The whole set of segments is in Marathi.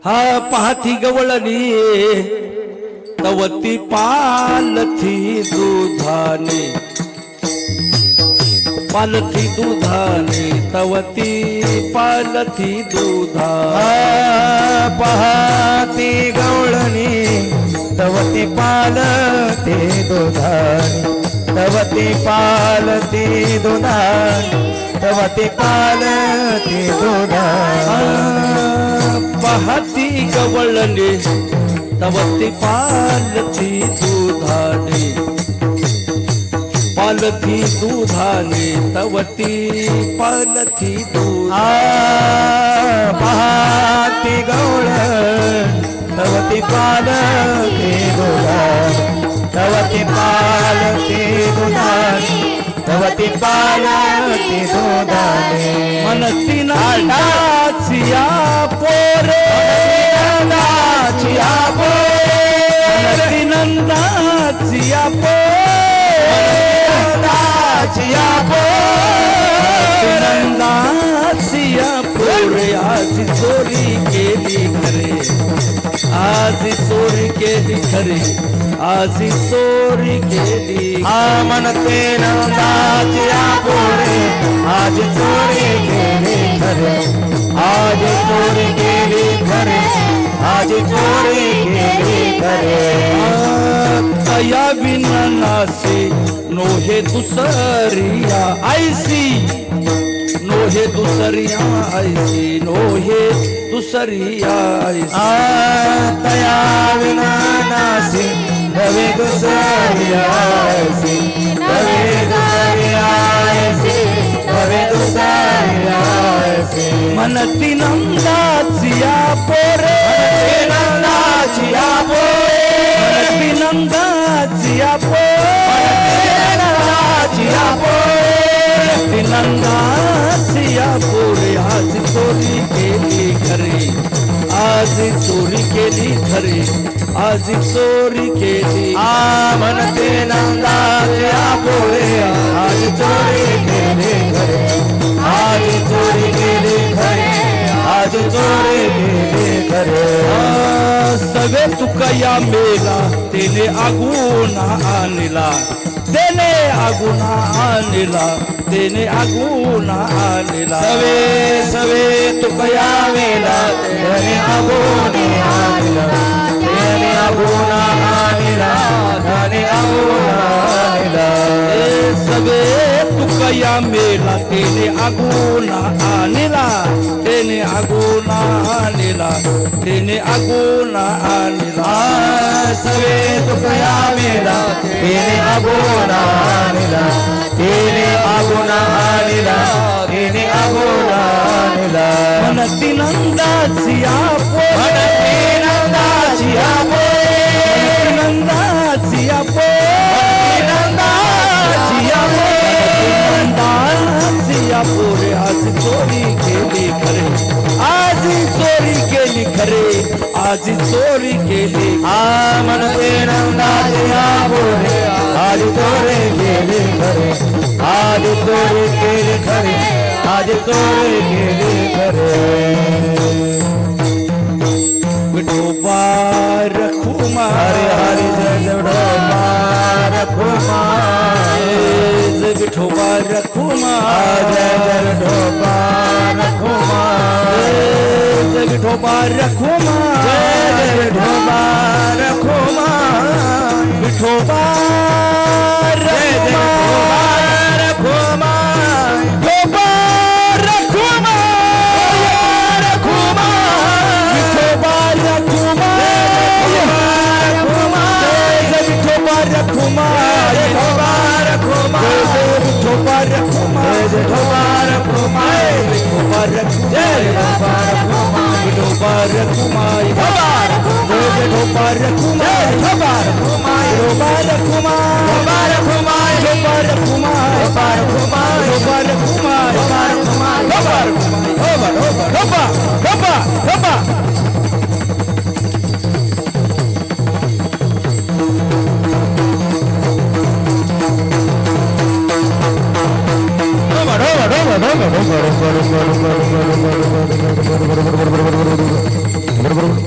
हा पाहती गवळणी तवती पालथी दुधाने, पालथी दुधाने तवती पालथी दुधा. पाहती गवळणी तवती पालथी दुधाने, तवती पालथी दुधाने, तवती पालथी दुधाने. पाहती गवळणी तवती पालथी दुधाने, पालथी दुधाने तवती पालथी दुधा. पाहती गवळण तवती पालथी दुधाने, तवती पालथी दुधाने, तवती पालथी दुधाने. मनती नंदाचिया पोरे, नंदाचिया पोरे, मनती नंदाचिया नंदाचिया पोरे, नंदाचिया पोरे. आज चोरी केली खरे, आज चोरी केली खरे, आज चोरी केली. म्हणते नंदाचिया पोरे, आज चोरी केली खरे, आज चोरी केली खरे, आज चोरी केली खरे. तया बिना नासे नोहे दुसरिया ऐसी, नोहे दुसरिया ऐसी, नोहे दुसरिया ऐसी. तया विना नासी नवे दुसरिया ऐसी, नवे दुसरिया ऐसी, नवे दुसरिया ऐसी. मनती नंदाचिया पोरे, नंदाचिया पोरे, मनती नंदाचिया पोरे, नंदाचिया पोरे, नंदाचिया पोरे. आज चोरी केली खरे, आज चोरी केली खरे, आज चोरी केली. म्हणते नंदाचिया पोरे, आज चोरी केली खरे, आज चोरी केली खरे, आज चोरी केली खरे. सवे तुकया मेला तेने आगुना आणला, तेने आगुना आणला, तेने आगुना आणला. सवे सवे तुकया वेला त्याने आगोने आणला, त्याने आगोना आणला, त्याने आगोना आणला. सवे तुकया मेला तेने आगुना आणला, तेने आगुना आणला, तेने आगुना आणला. सवे तुकया वेला त्याने आगोना आणला, त्याने आगोना आणला, त्याने आगोना आणला. मनती नंदाचिया पोरे, म्हणते नंदाचिया पोरे, नंदाचिया पोरे, नंदाचिया पोरे, नंदाचिया पोरे. आज चोरी केली खरे, आज चोरी केली खरे, आज चोरी केली. म्हणते नंदाचिया पोरे, आज चोरी केली खरे, आज चोरी केली खरे, आज चोरी केली खरे. विठोबा रखुमा, हरे हरे जय जय विठोबा रखुमा, जय विठोबा रखुमा, जय जय विठोबा रखुमा, जय विठोबा रखुमा, जय जय विठोबा रखुमा, विठोबा जय जय विठोबा रखुमा, विठोबा रखुमा, रखुमा, विठोबा रखुमा, रखुमा, जय विठोबा रखुमा, विठोबा रखुमा, जय विठोबा रखुमा, जय विठोबा रखुमा, विठोबा रखुमा, जय विठोबा रखुमा, विठोबा रखुमा, विठोबा रखुमा, जय विठोबा रखुमा, जय विठोबा रखुमा, विठोबा रखुमा, विठोबा रखुमा, विठोबा रखुमा, विठोबा रखुमा, विठोबा रखुमा, विठोबा रखुमा, विठोबा रखुमा, विठोबा, विठोबा, विठोबा. बरोबर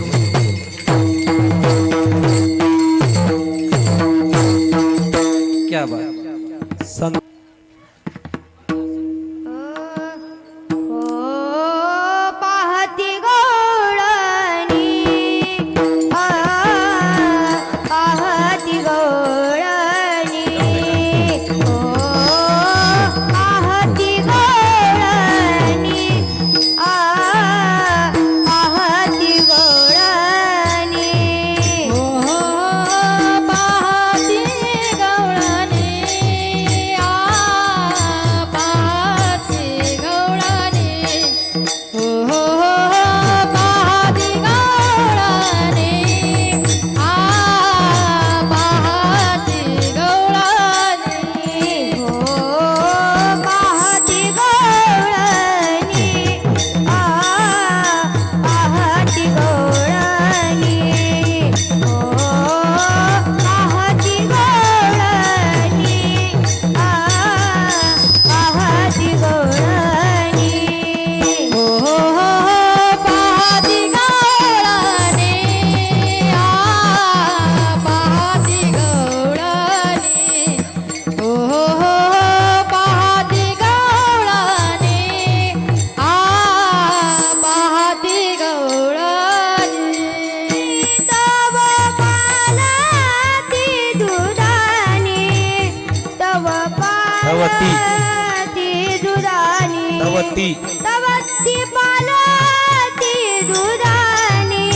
ती दुधानी तव ती तवती पालती दुधानी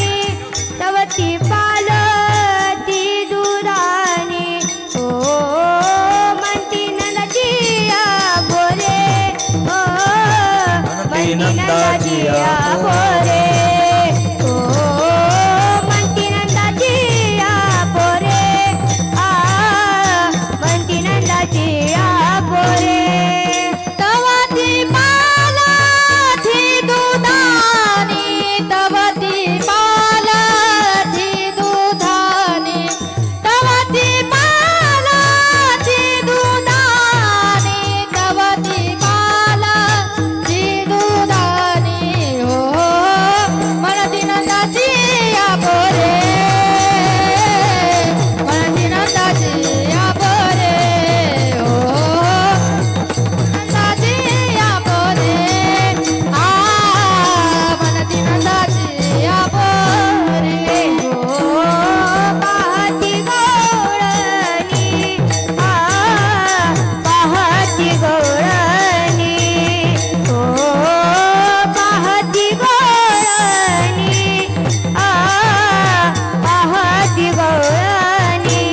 तवती पालती दुधानी ओ म्हणती नंदाजिया बोरे ओ म्हणती नंदाजिया बोरे ओ म्हणती नंदाजिया बोरे आ म्हणती नंदाजिया बोरे तवती पालती दुधानी तवती पालती दुधानी तवती पालती दुधानी तवती पालती दुधानी हो म्हणती नंदाजिया बोरे म्हणती नंदाजिया बोरे हो नंदाजिया बोरे आ म्हणती नंदाजिया बोरे हो पाहती गवळणी आ पाहती गवळणी हो पाहती गवळणी आ पाहती गवळणी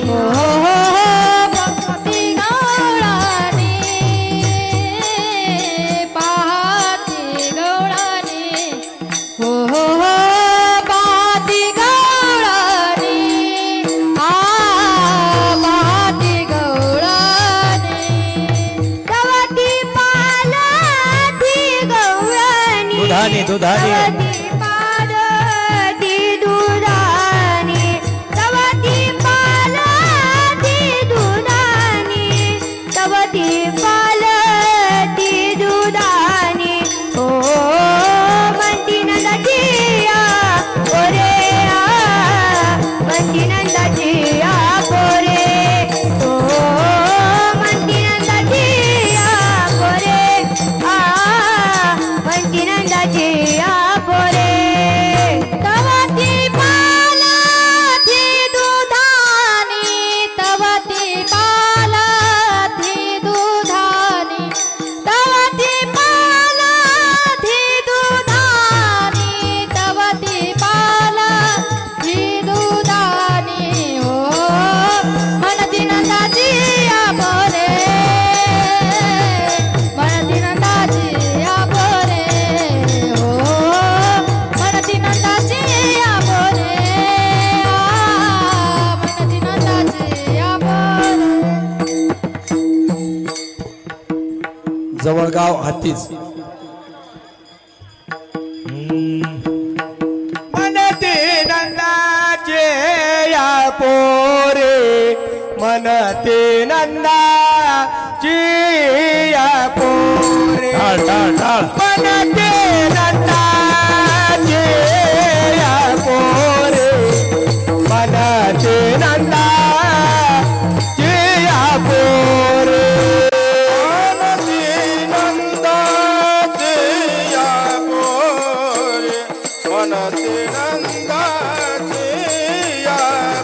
हो पाहती गवळणी पाहती गवळणी हो पाहती गवळणी आ पाहती गवळणी तवती पालती गवळणी दुधानी दुधानी तवती पालती दुधानी तवती पालती दुधानी तवती पालती दुधानी ओ म्हणती नंदाजिया बोरे आ म्हणती नंदाजिया बोरे ओ म्हणती नंदाजिया बोरे आ म्हणती नंदाजिया बोरे तवती पालती दुधानी तवती पालती दुधानी तवती पालती दुधानी तवती पालती दुधानी हो म्हणती नंदाजिया बोरे म्हणती नंदाजिया बोरे हो म्हणती नंदाजिया बोरे आ म्हणती नंदाजिया बोरे जवळगाव हातीच मनते नंदाचे या पोरे मनते नंदाची या पोरे टाळ टाळ टाळ मनते नंदाचे या पोरे मनते नंदाची या पोरे मनते नंदाचे या पोरे मनते नंदाचे या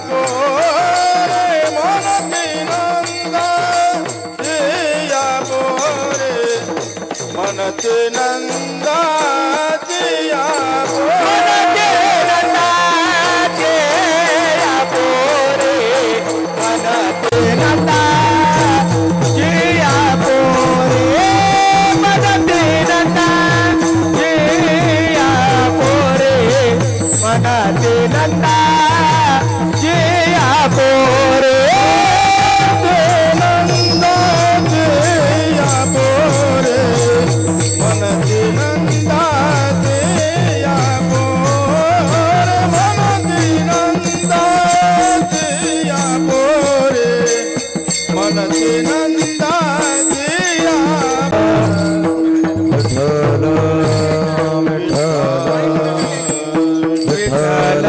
पोरे मनते नंदाचे या पोरे मनते नंदाचे या पोरे मनते नंदाचे या पोरे मनते नंदाचे या पोरे मनते नंदाचे या पोरे नंदाचे या पोरे मनते नंदाचे या पोरे मनते नंदाचे या पोरे मनते नंदाचे या विठ्ठल विठ्ठल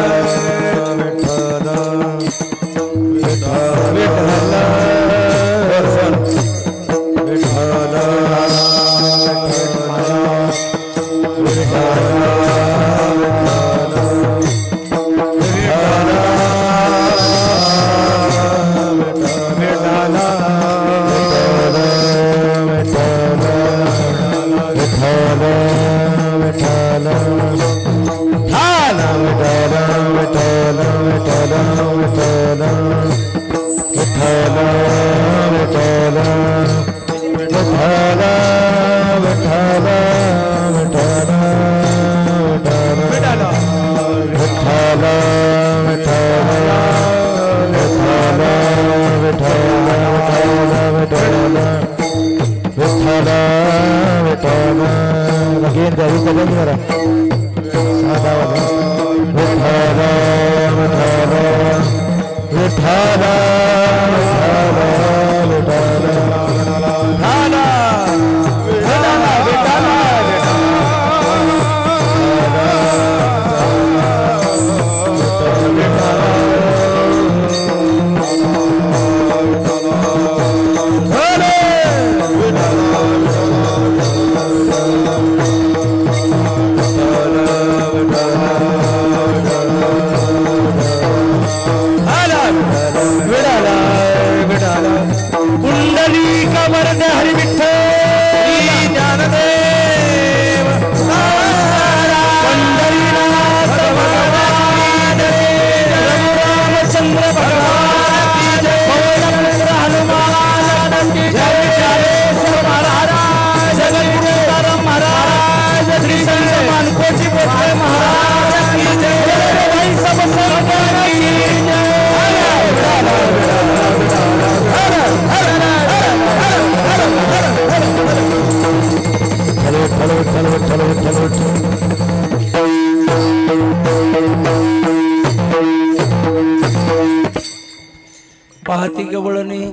पाहती गवळणी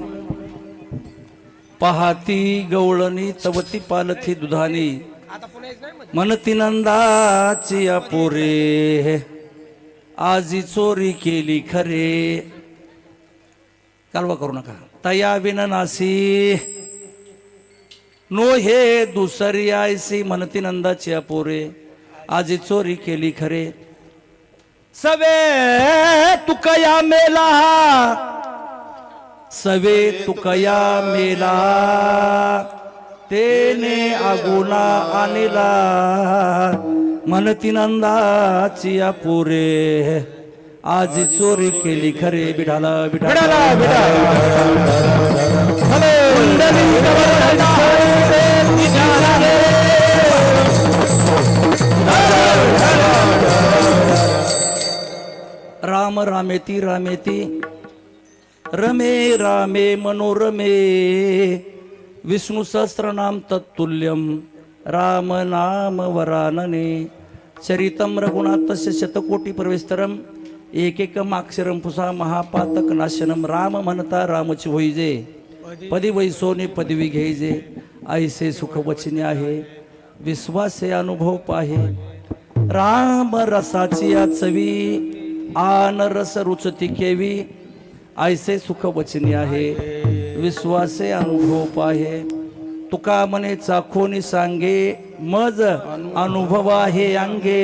पाहती गवळणी तवती पालथी दुधानी मनती नंदाची अपुरे आजी चोरी केली खरे कालवा करू नका तया विननासी नो हे दुसरी आयसी मनती नंदाची अपुरे आजी चोरी केली खरे सवे तुकया मेला सवे तुकया मेला तेने आगुना आणला मनती नंदाची अपुरे आज चोरी केली खरे बिढाला बिढाला राम रामेती रामेती रमे रामे मनोरमे विष्णु सहस्रनाम तत्तुल्यम राम नाम वरानने चरितम रघुनाथस्य शतकोटी प्रवेस्तरम एकेकमाक्षरम पुसा महापातक नाशनम राम म्हणता रामची होईजे पदी वैसोने पदवी घ्यायजे ऐसे सुख वचने आहे विश्वासे अनुभव पाहे राम रसाची या चवी आन रस रुचती केवी ऐसे सुख वचनी आहे विश्वासे अनुभव पाहे तुका मने चाखोनी सांगे मज अनुभव आहे अंगे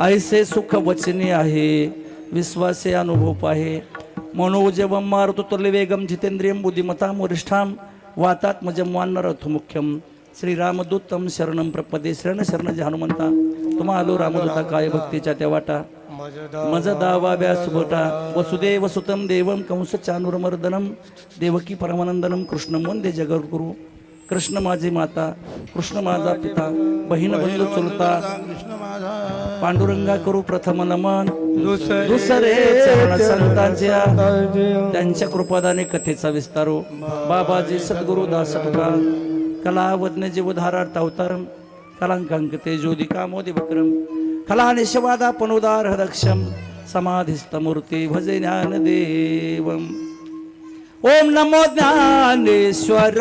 ऐसे सुख वचनी आहे विश्वासे अनुभव पाहे मनोजवम मारुतुल्य वेगम जितेंद्रियम बुद्धिमताम वरिष्ठाम वातात्मजम वानरथ मुख्यम श्रीरामदूतम शरणम प्रपदे शरण शरण हनुमंता तुम्हा आलो रामदूता काय भक्तीच्या त्या वाटा मज दावा व्यासुभटा वसुदेव सुतम देवम कंस चानुरमर्दनम देवकी परमानंदनम कृष्ण वंदे जगद्गुरु कृष्ण माझी माता कृष्ण माझा पिता बहीण बंधू चुलता पांडुरंगा करू प्रथम नमन दुसरे चरण संतांच्या त्यांच्या कृपादाने कथेचा विस्तारो बाबाजी सद्गुरु दास कलावज्ञ जीवधारार्थ अवतारम कलांकांकते ज्योतिका मोदी विक्रम कला निशवादा पणोदार हदक्षम समाधिस्थ मूर्ती भजे ज्ञानदेवम ओम नमो ज्ञानेश्वर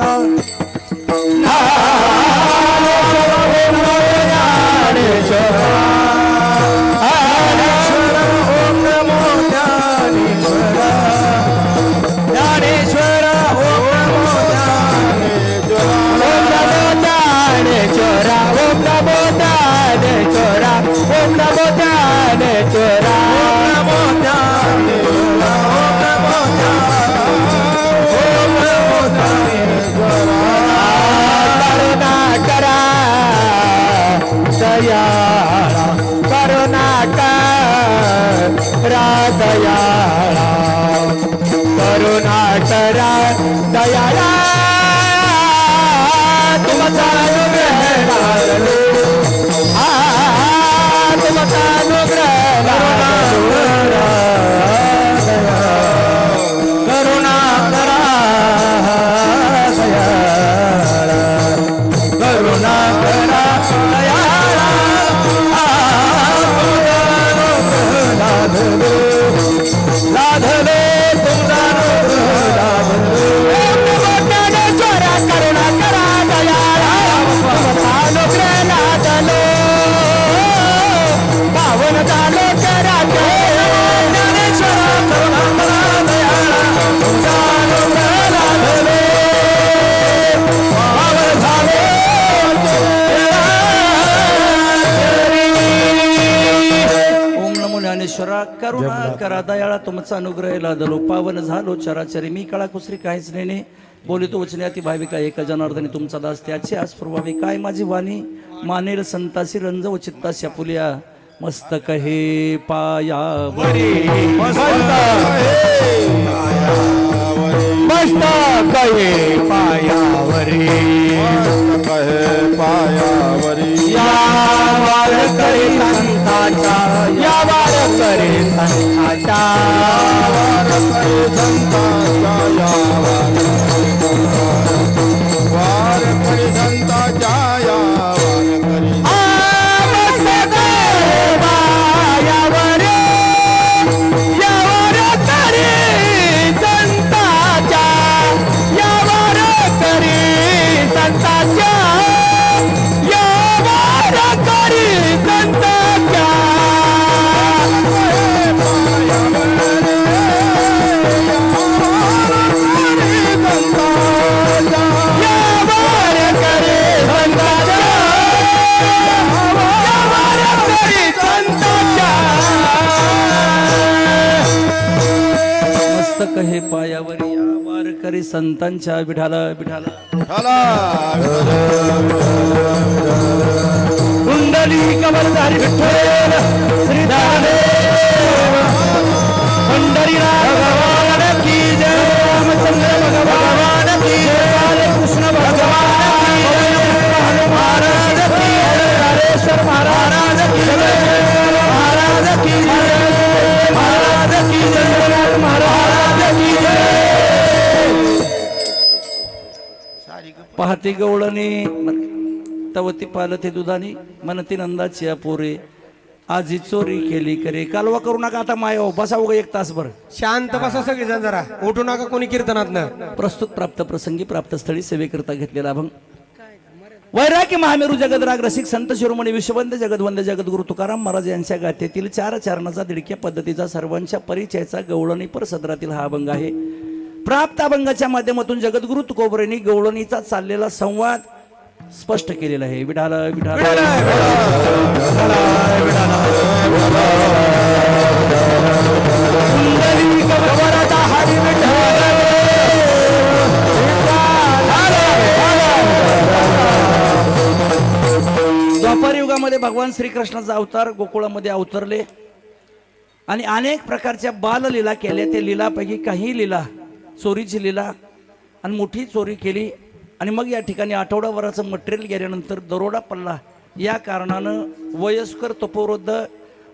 दयाळा करुणाकरा दयाळा तुमचा अनुग्रह लागलो तुमचा अनुग्रह करुणाकरा दयाळा करुणाकरा दयाळा ज्ञानेश्वरा करुणा करा दयाळा तुमचा अनुग्रह लादलो पावन झालो चराचरी मी काळा कुसरी काहीच नेणे बोलितो वचने अति भाविका एक जनार्दनी तुमचा दास त्याची आज प्रभावी काय माझी वाणी मानेल संतासी रंजव चित्ताशी फुलिया मस्तक हे पायावरी मस्तक हे पायावरी पायावरी या वारकरी संतांचा या वारकरी संतांचा वारकरी संतांचा वारकरी संतांचा या वारकरी हे पायावरी या वारकरी संतांच्या विठाला विठाला कुंडली कमलधारी विठ्ठल श्री ज्ञानदेव पंढरीनाथ भगवान की जय रामचंद्र भगवान की जय कृष्ण भगवान की जय महाराज की जय हरेश्वर महाराज की जय महाराज की जय महाराज की जय महाराज पाहते गवळणी तवती पालते दुधानी मनती नंदाची पोरे आजी चोरी केली करे कालवा करू नका आता मायो बसाव एक तासभर शांत बसा सगळे जण जरा उठू नका कोणी कीर्तनात प्रस्तुत प्राप्त प्रसंगी प्राप्त स्थळी सेवेकरता घेतलेला अभंग वैराग्य महामेरू जगदराग रसिक संत शिरोमणी विश्ववंद जगदवंद जगद्गुरु तुकाराम महाराज यांच्या गाथेतील चार चरणाचा दिडक्या पद्धतीचा सर्वांच्या परिचयाचा गवळणी पर सदरातील हा अभंग आहे प्राप्त अभंगाच्या माध्यमातून जगद्गुरु तुकोबरेंनी गवळणीचा चाललेला संवाद स्पष्ट केलेला आहे विठाला विठाला द्वापार युगामध्ये भगवान श्रीकृष्णाचा अवतार गोकुळामध्ये अवतरले आणि अनेक प्रकारच्या बाललीला केल्या त्या लीलापैकी काही लीला चोरीची लीला आणि मोठी चोरी केली आणि मग या ठिकाणी आठवडाभराचं मटेरियल गेल्यानंतर दरोडा पडला या कारणानं वयस्कर तपोवृद्ध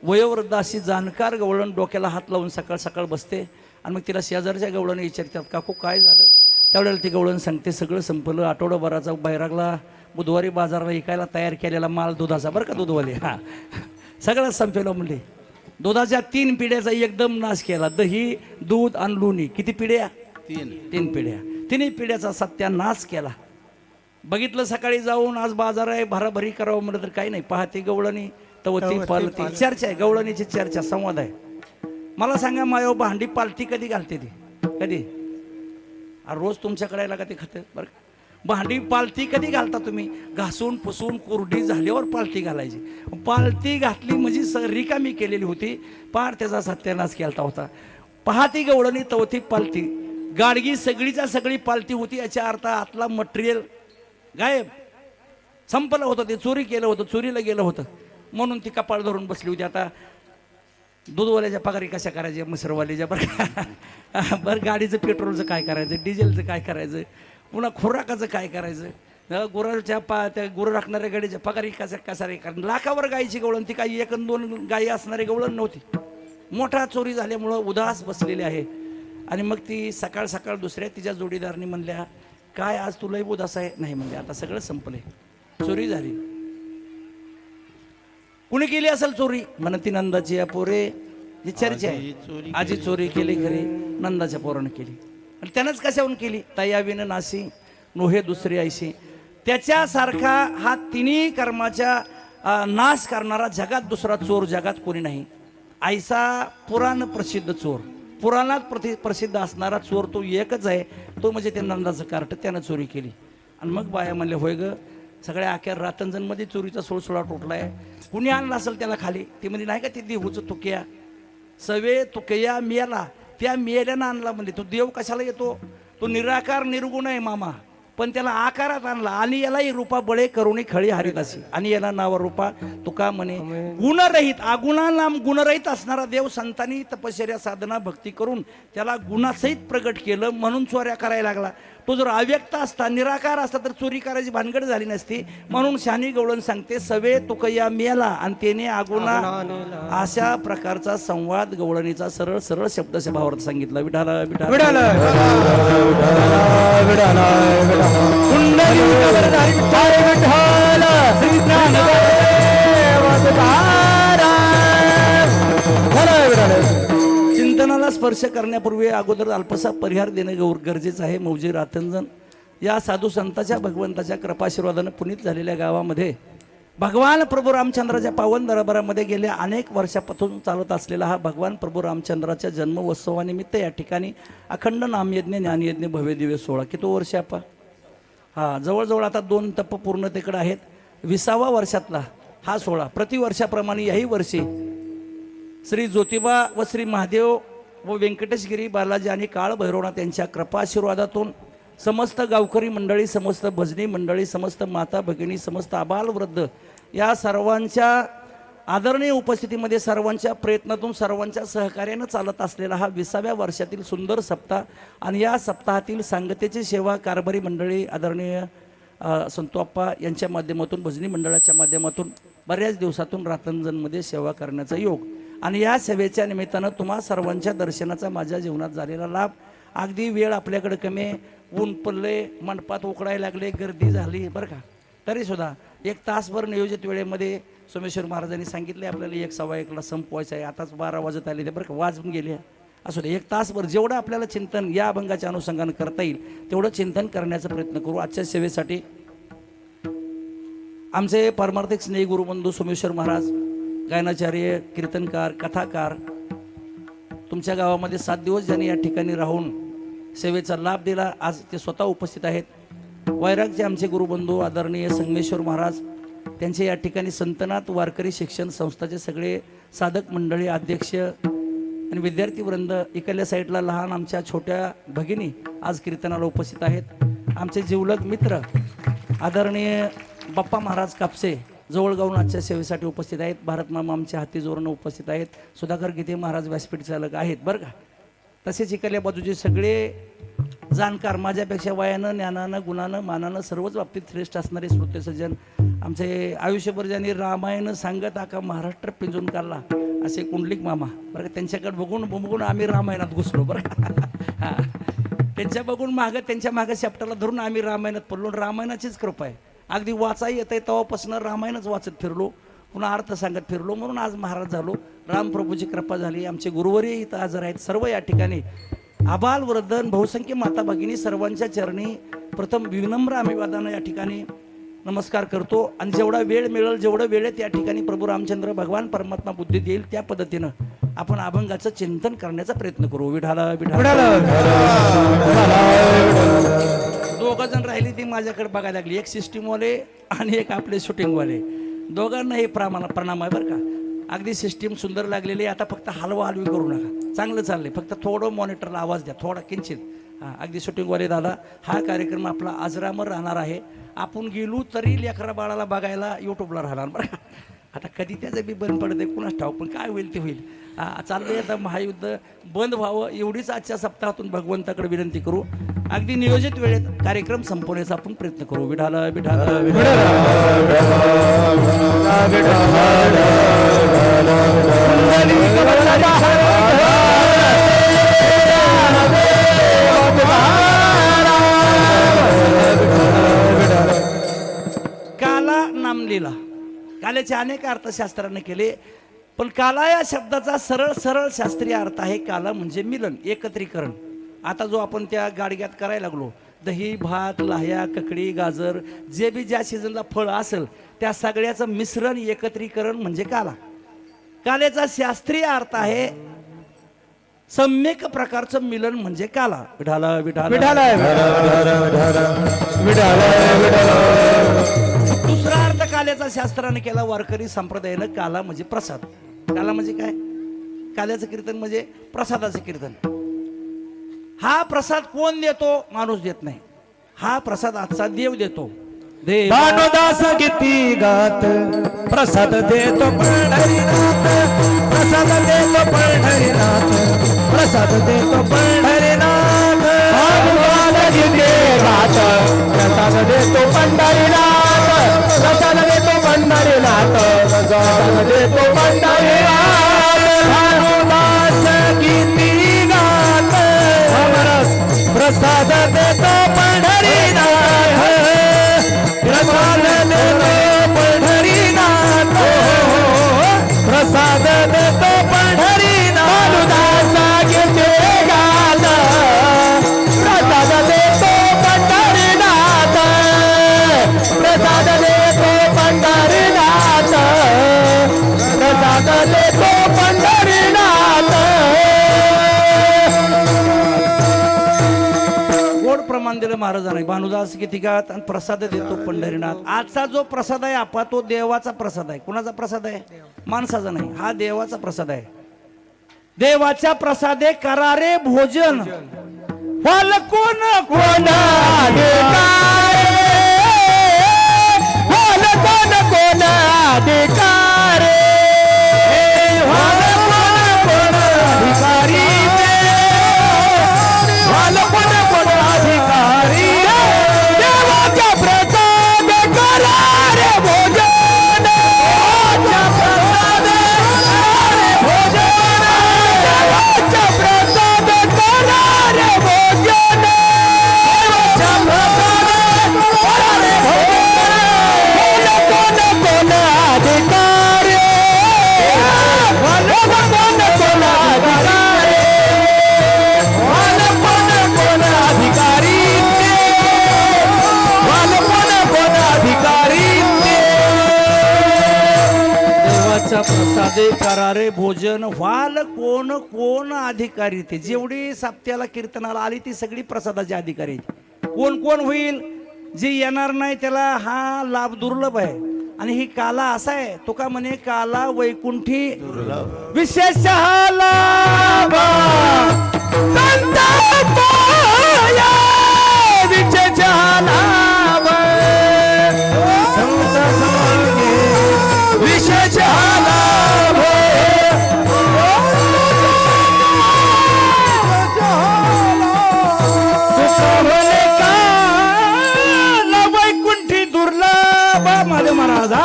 वयोवृद्ध अशी जाणकार गवळण डोक्याला हात लावून सकाळ सकाळ बसते आणि मग तिला शेजारच्या गवळण विचारतात काकू काय झालं त्यावेळेला ती गवळण सांगते सगळं संपलं आठवडाभराचा बैरागला बुधवारी बाजाराला विकायला तयार केलेला माल दुधाचा बरं का दूधवाले हा सगळं संपलं म्हणले दुधाच्या 3 पिढ्याचा एकदम नाश केला दही दूध आणि लोणी किती पिढ्या 3 पिढ्या 3 पिढ्याचा सत्यानाश केला बघितलं सकाळी जाऊन आज बाजार आहे भराभरी करावं म्हणलं तर काही नाही पाहते गवळणी तवती पालती चर्चा आहे गवळणीची चर्चा संवाद आहे मला सांगा मायो भांडी पालती कधी घालते ती कधी रोज तुमच्याकडे यायला का ते खाते बरं भांडी पालती कधी घालता तुम्ही घासून पुसून कोरडी झाल्यावर पालती घालायची पालती घातली म्हणजे रिकामी केलेली होती पार त्याचा सत्यानाश केला होता पहाती गवळणी तवती पालती गाडगी सगळीच्या सगळी पालती होती याच्या अर्थ आतला मटेरियल गायब संपलं होतं ते चोरी केलं होतं चोरीला गेलं होतं म्हणून ती कपाळ धरून बसली होती आता दूधवाल्याच्या पगारी कशा करायच्या मसरवाल्याच्या बरं गाडीचं पेट्रोलचं काय करायचं डिझेलचं काय करायचं पुन्हा खुराकाचं काय करायचं गुराच्या त्या गुरं राखणाऱ्या गाडीच्या पगारी कसा रे कारण लाखावर गायीची गवळण ती काही 1-2 गायी असणारी गवळण नव्हती मोठा चोरी झाल्यामुळं उदास बसलेली आहे आणि मग ती सकाळ सकाळ दुसऱ्या तिच्या जोडीदारनी म्हणल्या काय आज तुलाही उदास आहे नाही म्हणले आता सगळं संपले चोरी झाली कुणी केली असेल चोरी म्हणती नंदाची या पोरे जी चर्चा आहे आजी चोरी केली खरी नंदाच्या पोरानं केली आणि त्यानंच कशाहून केली तयावीनं नाशी नोहे दुसरी ऐशी त्याच्यासारखा हा तिन्ही कर्माच्या नाश करणारा जगात दुसरा चोर जगात कोणी नाही ऐसा पुराण प्रसिद्ध चोर पुराणात प्रसिद्ध असणारा चोर तो एकच आहे तो म्हणजे ते नंदाचं कार्ट त्यानं चोरी केली आणि मग बाया म्हणले होय ग सगळ्या अखेर रातंजनमध्ये चोरीचा सुळसुळाट उठलाय कुणी आणला असेल त्याला खाली ती म्हणजे नाही का ती देहूचं तुक्या सवे तुकया मेला, त्या मेल्यानं आणला म्हणजे तो देव कशाला येतो? तो निराकार निर्गुण आहे मामा, पण त्याला आकारात आणला. आणि यालाही रूपा बळे करुणी खळी हरिदासी, आणि याला नाव रूपा तुका म्हणे गुणरहित. अगुणानाम गुणरहित असणारा देव संतांनी तपश्चर्या साधना भक्ती करून त्याला गुणासहित प्रगट केलं, म्हणून चोऱ्या करायला लागला. तो जर अव्यक्त असता, निराकार असता तर चोरी करायची भानगड झाली नसती. म्हणून शानी गवळण सांगते सवे तुकया मेला आणि त्याने आगुणा. अशा प्रकारचा संवाद गवळणीचा सरळ सरळ शब्द भावार्थ सांगितला. विठाला विठाला विडाल चिंतनाला स्पर्श करण्यापूर्वी अगोदर अल्पसा परिहार देणे गरजेचं आहे. मौजी रातंजन या साधू संतांच्या भगवंताच्या कृपाशीर्वादानं पुनीत झालेल्या गावामध्ये भगवान प्रभू रामचंद्राच्या पावन दरबारामध्ये गेल्या अनेक वर्षापासून चालत असलेला हा भगवान प्रभू रामचंद्राच्या जन्मोत्सवानिमित्त या ठिकाणी अखंड नामयज्ञ ज्ञानयज्ञ भव्य दिव्य सोहळा. किती वर्ष आपा? हां, जवळजवळ आता 2 तप पूर्णतेकडे आहेत. 20व्या वर्षातला हा सोहळा. प्रतिवर्षाप्रमाणे याही वर्षी श्री ज्योतिबा व श्री महादेव व व्यंकटेशगिरी बालाजी आणि काळ भैरवनाथ यांच्या कृपाशीर्वादातून समस्त गावकरी मंडळी, समस्त भजनी मंडळी, समस्त माता भगिनी, समस्त आबाल वृद्ध या सर्वांच्या आदरणीय उपस्थितीमध्ये, सर्वांच्या प्रयत्नातून, सर्वांच्या सहकार्यानं चालत असलेला हा 20व्या वर्षातील सुंदर सप्ताह. आणि या सप्ताहातील सांगतेची सेवा कारभारी मंडळी आदरणीय संतोप्पा यांच्या माध्यमातून, भजनी मंडळाच्या माध्यमातून बऱ्याच दिवसातून रातंजनमध्ये सेवा करण्याचा योग. आणि या सेवेच्या निमित्तानं तुम्हा सर्वांच्या दर्शनाचा माझ्या जीवनात झालेला लाभ. अगदी वेळ आपल्याकडे कमी, ऊन पडले, मंडपात उकडायला लागले, गर्दी झाली बरं का, तरीसुद्धा 1 तासभर नियोजित वेळेमध्ये सोमेश्वर महाराजांनी सांगितले आपल्याला 1:15 संपवायचं आहे. आताच 12 वाजत आले ते बरं का, वाजून गेले. असू दे, 1 तासभर जेवढं आपल्याला चिंतन या अभंगाच्या अनुषंगानं करता येईल तेवढं चिंतन करण्याचा प्रयत्न करू. आजच्या सेवेसाठी आमचे पारमार्थिक स्नेही गुरुबंधू सोमेश्वर महाराज, गायनाचार्य, कीर्तनकार, कथाकार, तुमच्या गावामध्ये 7 दिवस ज्यांनी या ठिकाणी राहून सेवेचा लाभ दिला, आज ते स्वतः उपस्थित आहेत. वैरागचे आमचे गुरुबंधू आदरणीय संगमेश्वर महाराज, त्यांचे या ठिकाणी संतनाथ वारकरी शिक्षण संस्थाचे सगळे साधक मंडळी, अध्यक्ष आणि विद्यार्थी वृंद. इकडल्या साईडला लहान आमच्या छोट्या भगिनी आज कीर्तनाला उपस्थित आहेत. आमचे जिवलग मित्र आदरणीय बाप्पा महाराज कापसे जवळगावून आजच्या सेवेसाठी उपस्थित आहेत. भारत मामा आमच्या हाती जोरानं उपस्थित आहेत. सुधाकर गीते महाराज व्यासपीठ चालक आहेत बरं का. तसेच इकडल्या बाजूचे सगळे जाणकार, माझ्यापेक्षा वयानं, ज्ञानानं, गुणानं, मानानं सर्वच बाबतीत श्रेष्ठ असणारे श्रोते सज्जन, आमचे आयुष्यभर ज्यांनी रामायण सांगत आका महाराष्ट्र पिंजून काढला असे कुंडलिक मामा बरं का. त्यांच्याकडे बघून आम्ही रामायणात घुसलो बरं का. हां, त्यांच्या बघून मागं, त्यांच्या मागं शेपटाला धरून आम्ही रामायणात पडलो. रामायणाचीच कृपा आहे. अगदी वाचाही येत आहे तेव्हापासून रामायणच वाचत फिरलो, पुन्हा अर्थ सांगत फिरलो, म्हणून आज महाराज झालो. रामप्रभूची कृपा झाली. आमचे गुरुवरही इथं हजर आहेत. सर्व या ठिकाणी आबाल वृद्धन बहुसंख्य माता भगिनी सर्वांच्या चरणी प्रथम विनम्र अभिवादन या ठिकाणी नमस्कार करतो. आणि जेवढा वेळ मिळेल, जेवढं वेळेत या ठिकाणी प्रभू रामचंद्र भगवान परमात्मा बुद्धी देईल त्या पद्धतीनं आपण अभंगाचं चिंतन करण्याचा प्रयत्न करू. विठाला विठाला. 2 जण राहिली ती माझ्याकडे बघायला लागली, एक सिस्टीमवाले आणि एक आपले शूटिंगवाले. दोघांनाही प्रणाम आहे बरं का. अगदी सिस्टीम सुंदर लागलेली. आता फक्त हलवी करू नका, चांगलं चाललंय. फक्त थोडं मॉनिटरला आवाज द्या, थोडा किंचित. हां, अगदी शूटिंगवाले दादा, हा कार्यक्रम आपला अजरामर राहणार आहे. आपण गेलो तरी लेकरा बाळाला बघायला यूट्यूबला राहणार बरं का. आता कधी त्याचं बी बंद पडते कुणाच ठाऊक, पण काय होईल ते होईल. चाललंय आता महायुद्ध बंद व्हावं एवढीच आजच्या सप्ताहातून भगवंताकडे विनंती करू. अगदी नियोजित वेळेत कार्यक्रम संपवण्याचा आपण प्रयत्न करू. विठाला विठाला काला नामलीला. काल्याचे अनेक अर्थशास्त्राने केले, पण काला या शब्दाचा सरळ सरळ शास्त्रीय अर्थ आहे काला म्हणजे मिलन, एकत्रीकरण. आता जो आपण त्या गाडग्यात करायला लागलो, दही, भात, लाह्या, ककडी, गाजर, जे बी ज्या सीझनला फळ असेल त्या सगळ्याचं मिश्रण, एकत्रीकरण म्हणजे काला. काल्याचा शास्त्रीय अर्थ आहे सम्यक प्रकारचं मिलन म्हणजे काला. विठाला विठाला. दुसरा अर्थ काल्याचा शास्त्राने केला वारकरी संप्रदायानं, काला म्हणजे प्रसाद. काला म्हणजे काय? काल्याचं कीर्तन म्हणजे प्रसादाचं कीर्तन. हा प्रसाद कोण देतो? माणूस देत नाही. हा प्रसाद आजचा देव देतो. देव भानुदास गीती गात प्रसाद देतो पंढरीनाथ, प्रसाद देतो पंढरीनाथ, प्रसाद देतो पंढरीनाथ. भानुदास गीती गात प्रसाद देतो पंढरीनाथ, प्रसाद देतो पंढरीनाथ, प्रसाद देतो पंढरीनाथ. भानुदास गीती गात प्रसाद देतो पंढरीनाथ, प्रसाद देतो पंढरीनाथ, प्रसाद देतो पंढरीनाथ. भानुदास गीते गात प्रसाद देतो पंढरीनाथ, प्रसाद देतो पंढरीनाथ, प्रसाद देतो पंढरीनाथ. गोड प्रमाण दिलं महाराजांनी. भानुदास गीतिकात आणि प्रसाद देतो पंढरीनाथ. आजचा जो प्रसाद आहे आपा तो देवाचा प्रसाद आहे. कुणाचा प्रसाद आहे? माणसाचा नाही, हा देवाचा प्रसाद आहे. देवाच्या प्रसादे करारे भोजन फल कोण कोण अधिकारे, फल कोण कोण अधिकारे, फल कोण कोण अधिकारी, फल कोण कोण अधिकारी. देवाच्या प्रसाद करारे भोजन, देवाच्या प्रसाद करारे भोजन, देवाच्या प्रसाद करारे भोजन, देवाच्या प्रसाद करारे भोजन. कोण कोण अधिकारी, फल कोण कोण अधिकारी, फल कोण कोण अधिकारी, फल कोण कोण अधिकारी. देवाच्या प्रसादे करारे भोजन व्हाल कोण कोण अधिकारी. ते जेवढी साप्त्याला कीर्तनाला आली ती सगळी प्रसादाची अधिकारी आहेत. कोण कोण होईल? जे येणार नाही त्याला हा लाभ दुर्लभ आहे. आणि ही काला असा आहे, तुका म्हणे काला वैकुंठी विशेष हा लाभ संत पाया विशेष लाभ, संत समागे विशेष लाभ. तुका म्हणे काला वैकुंठी दुर्लभ माझे महाराजा.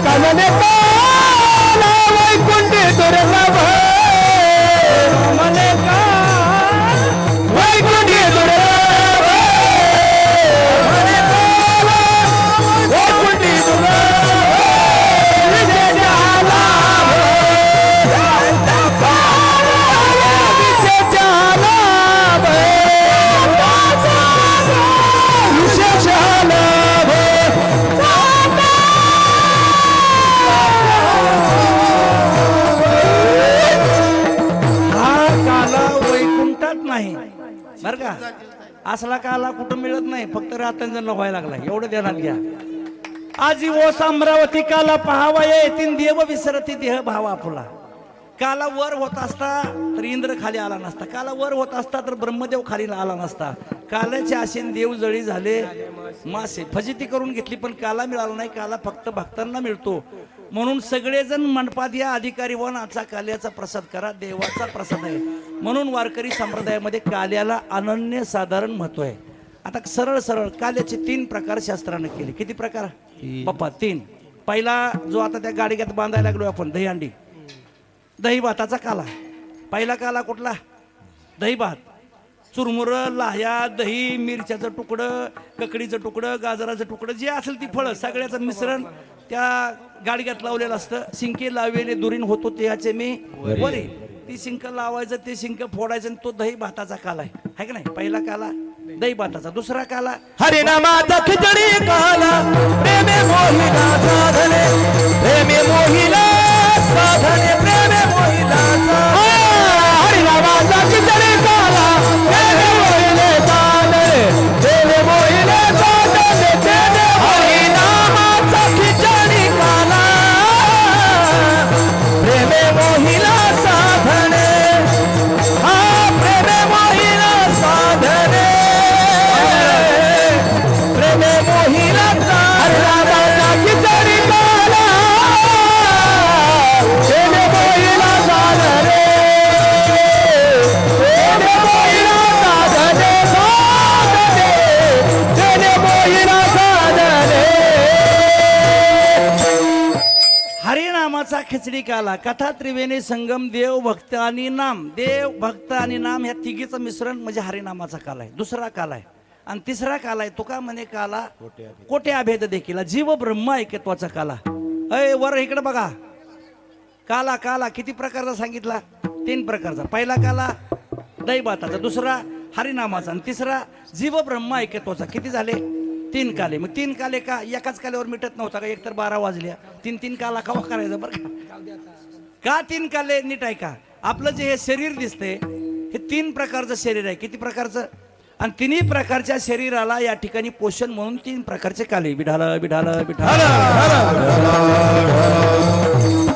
कालने काला वैकुंठी दुर्लभ, म्हणे काल वैकुंठी दुर्लभ, म्हणे काला वैकुंठी दुर्लभ, विशेष लाभ. संत पाया विशेष लाभ, विशेष लाभ. हा काला वैकुंठात नाही बर का. असला काला कुठं मिळत नाही, फक्त रातंजन व्हायला लागला. एवढं ध्यानात घ्या. आजी ओ साम्रावती काला पहावा येतीन देव विसरती देह भावा फुला. काला वर होत असता तर इंद्र खाली आला नसता, काला वर होत असता तर ब्रह्मदेव खाली आला नसता. काल्याचे आशेन देव जळी झाले मासे. फजिती करून घेतली पण काला मिळाला नाही. काला फक्त भक्तांना मिळतो. म्हणून सगळेजण मंडपात या अधिकारी वन आजचा काल्याचा प्रसाद करा. देवाचा प्रसाद आहे म्हणून वारकरी संप्रदायामध्ये काल्याला अनन्यसाधारण महत्व आहे. आता सरळ सरळ काल्याचे 3 प्रकार शास्त्राने केले. किती प्रकार बाप्पा? 3. पहिला जो आता त्या गाडीत बांधायला लागलो आपण, दहीहंडी, दही भाताचा काला. पहिला काला कुठला? दही भात. चुरमुर, लाह्या, दही, मिरच्याचं तुकडं, ककडीचं तुकडं, गाजराचं तुकडं, जे असेल ती फळं सगळ्याचं मिश्रण त्या गाडग्यात लावलेलं असतं. शिंके लावलेले दुरीन होतो त्याचे मी वरे. ती शिंक लावायचं, ते शिंक फोडायचं आणि तो दही भाताचा काला आहे का नाही? पहिला काला दही भाताचा. दुसरा काला हरिनामाचा खिचडी काला, प्रेमे मोहिला साधने, प्रेमे मोहिला साधने, प्रेमे मोहिला साधने. हरिनामाचा खिचडी काला, प्रेमे मोहिले साधने, प्रेमे मोहिले साधने, प्रेमे. हरिनामाचा खिचडी काला, प्रेमे मोहिला साधने. खिचडी काला कथा त्रिवेणी संगम देव भक्त आणि नाम. देव भक्त आणि नाम ह्या तिघीचं मिश्रण म्हणजे हरिनामाचा काला आहे. दुसरा काला आहे. आणि तिसरा काला आहे तुका म्हणे काला कोटे अभेद देखील जीव ब्रह्म ऐकत्वाचा काला. अय वर इकडे बघा. काला काला किती प्रकारचा सांगितला? 3 प्रकारचा. पहिला काला दैवाताचा, दुसरा हरिनामाचा आणि तिसरा जीव ब्रह्म ऐकत्वाचा. किती झाले? 3 काले. मग 3 काले का एकाच काल्यावर मिटत नव्हता का? एक तर 12 वाजल्या. 3 काला कवा करायचं बरं का? 3 काले नीट आहे का? आपलं जे हे शरीर दिसतंय हे 3 प्रकारचं शरीर आहे. किती प्रकारचं? आणि 3 प्रकारच्या शरीराला या ठिकाणी पोषण म्हणून 3 प्रकारचे काले. बिढाला बिढाला बिढाला.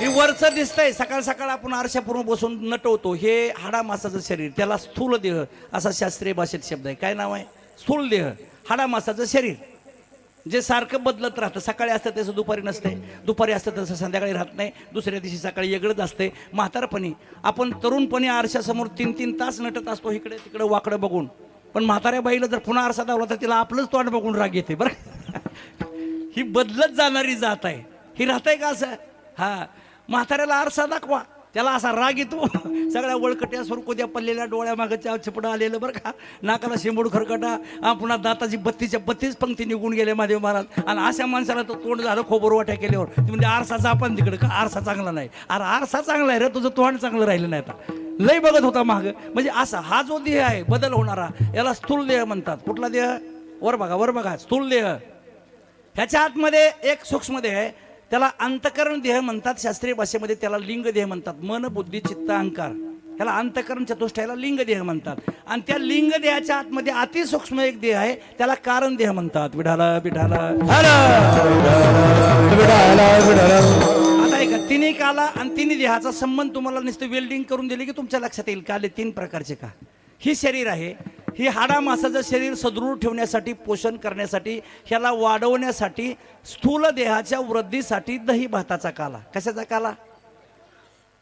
हे वरचं दिसतंय सकाळ सकाळ आपण आरशापूर्व बसून नटवतो हे हाडा मासाचं शरीर. त्याला स्थूल देह असा शास्त्रीय भाषेत शब्द आहे. काय नाव आहे? स्थूल देह. हाडा मासाचं शरीर जे सारखं बदलत राहतं. सकाळी असतं तसं दुपारी नसते, दुपारी असतं तसं संध्याकाळी राहत नाही, दुसऱ्या दिवशी सकाळी वेगळंच असते. म्हातारपणी आपण तरुणपणी आरशासमोर 3-3 तास नटत असतो इकडे तिकडे वाकडं बघून. पण म्हाताऱ्या बाईला जर पुन्हा आरसा दावला तर तिला आपलंच तोंड बघून राग येते बरं. ही बदलत जाणारी जात आहे. ही राहतंय का असं? हा. म्हाताऱ्याला आरसा दाखवा त्याला असा राग येतो. सगळ्या वळकट्या सुरकुद्या पडलेल्या डोळ्या मागच्या छपडं आलेलं बरं का. नाकाला शेंबूड खरकटा, पुन्हा दाताची 32 पंक्ती निघून गेले महादेव महाराज. आणि अशा माणसाला तो तोंड झालं खोबर वाट्या केल्यावर ती म्हणजे आरसाचा आपण तिकडे का आरसा चांगला नाही. अरे आरसा चांगला आहे रे, तुझं तोंड चांगलं राहिलं नाही. आता लय बघत होता माग. म्हणजे असा हा जो देह आहे बदल होणारा याला स्थूल देह म्हणतात. कुठला देह? वर बघा वर बघा. स्थूल देह. ह्याच्या आतमध्ये एक सूक्ष्म देह आहे त्याला अंतकरण देह म्हणतात. शास्त्रीय भाषेमध्ये त्याला लिंग देह म्हणतात. मन बुद्धी चित्त अहंकार ह्याला अंतकरण चतुष्टयाला लिंग देह म्हणतात. आणि त्या लिंग देहाच्या आतमध्ये अतिसूक्ष्म एक देह आहे त्याला कारण देह म्हणतात. विढाला बिढाला. आता ऐका 3 काला आणि 3 देहाचा संबंध तुम्हाला नुसतं वेल्डिंग करून दिले की तुमच्या लक्षात येईल काले 3 प्रकारचे का. ही शरीर आहे ही हाडा मासाचं शरीर सदृढ ठेवण्यासाठी, पोषण करण्यासाठी, ह्याला वाढवण्यासाठी, स्थूल देहाच्या वृद्धीसाठी दही भाताचा काला. कशाचा काला?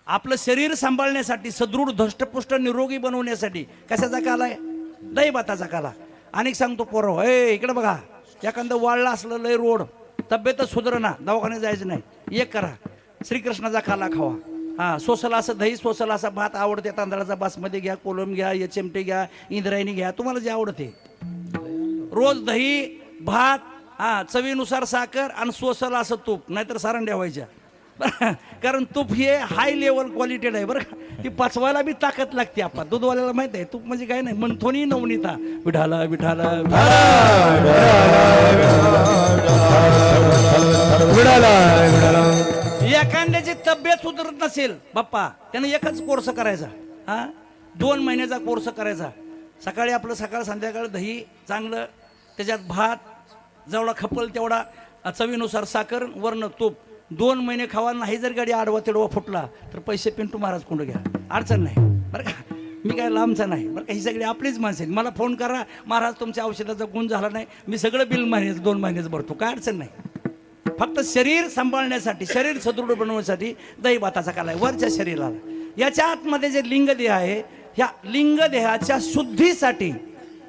आपलं शरीर सांभाळण्यासाठी, सदृढ धष्टपुष्ट निरोगी बनवण्यासाठी कशाचा काला आहे? दही भाताचा काला. आणि सांगतो पोरं इकडे बघा. एखादं वाळलं असलं लय रोड तब्येतच सुधारणा दवाखान्यात जायचं नाही. एक करा श्रीकृष्णाचा काला खावा. हा. सोसल असं दही, सोसल असा भात आवडते तांदळाचा बासमती घ्या, कोलम घ्या, चिमटे घ्या, इंद्रायणी घ्या, तुम्हाला जे आवडते. रोज दही भात, हा चवीनुसार साखर आणि सोसल असं तूप, नाहीतर सारंड्या व्हायच्या. कारण तूप हे हाय लेवल क्वालिटेड आहे बरं का. ती पचवायला बी ताकद लागते. आपण दूधवाल्याला माहित आहे तूप म्हणजे काय नाही. मंथोनी नवनीता. विठाला विठाला एखाद्याची तब्येत सुधारत नसेल बाप्पा त्यानं एकच कोर्स करायचा. हा. 2 महिन्याचा कोर्स करायचा. सकाळी आपलं सकाळ संध्याकाळ दही चांगलं, त्याच्यात भात जेवढा खपल तेवढा, चवीनुसार साखर, वर्ण तूप. 2 महिने खावा. नाही जर गाडी आडवा तिडवा फुटला तर पैसे पिंटू महाराज कोंड घ्या, अडचण नाही बरं का. मी काय लांबचा नाही बरं का. ही सगळी आपलीच माणसं आहेत. मला फोन करा महाराज तुमच्या औषधाचा गुण झाला नाही, मी सगळं बिल महिन्याचं 2 महिन्याचं भरतो, काय अडचण नाही. फक्त शरीर सांभाळण्यासाठी, शरीर सदृढ बनवण्यासाठी दही भाताचा काला आहे वरच्या शरीराला. याच्या आतमध्ये जे लिंगदेह आहे ह्या लिंगदेहाच्या शुद्धीसाठी,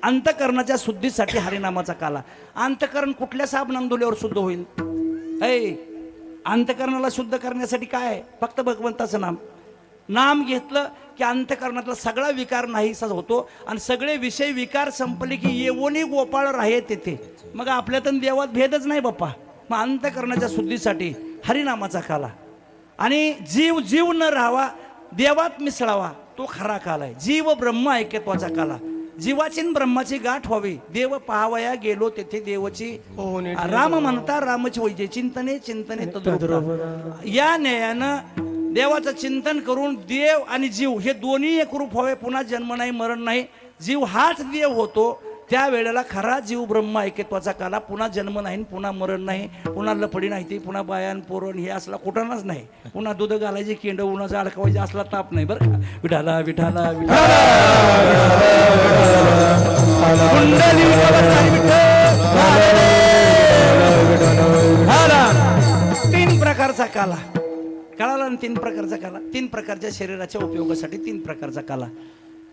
अंतकरणाच्या शुद्धीसाठी हरिनामाचा काला. अंतकरण कुठल्या साबणाने धुल्यावर शुद्ध होईल? अंतकरणाला शुद्ध करण्यासाठी काय आहे? फक्त भगवंताचं नाम. नाम घेतलं की अंतकरणातला सगळा विकार नाहीसा होतो आणि सगळे विषय विकार संपले की येवोनी गोपाळ राहे तेथे. मग आपल्यातून देवात भेदच नाही बाप्पा. मग अंतकरणाच्या शुद्धीसाठी हरिनामाचा काला. आणि जीव जीव न राहावा, देवात मिसळावा, तो खरा काला आहे. जीव ब्रह्म ऐकत्वाचा काला. जीवाची आणि ब्रह्माची गाठ व्हावी. देव पाहावया गेलो तेथे देवाची. राम म्हणता रामची वैजे चिंतने चिंतने तद्रूप. या न्यायानं देवाचं चिंतन करून देव आणि जीव हे दोन्ही एकरूप व्हावे. पुन्हा जन्म नाही, मरण नाही. जीव हाच देव होतो. त्या वेळेला खरा जीव ब्रह्म ऐकत्वाचा काला. पुन्हा जन्म नाही, पुन्हा मरण नाही, पुन्हा लपडी नाही, ती पुन्हा बायान पोरण हे असला कुठानाच नाही. पुन्हा दूध घालायची, केंड उन्हाचा अडकवायचे असला ताप नाही बरं का. विठाला विठाला विठाला. 3 प्रकारचा काला कळाला. 3 प्रकारचा काला. 3 प्रकारच्या शरीराच्या उपयोगासाठी 3 प्रकारचा काला.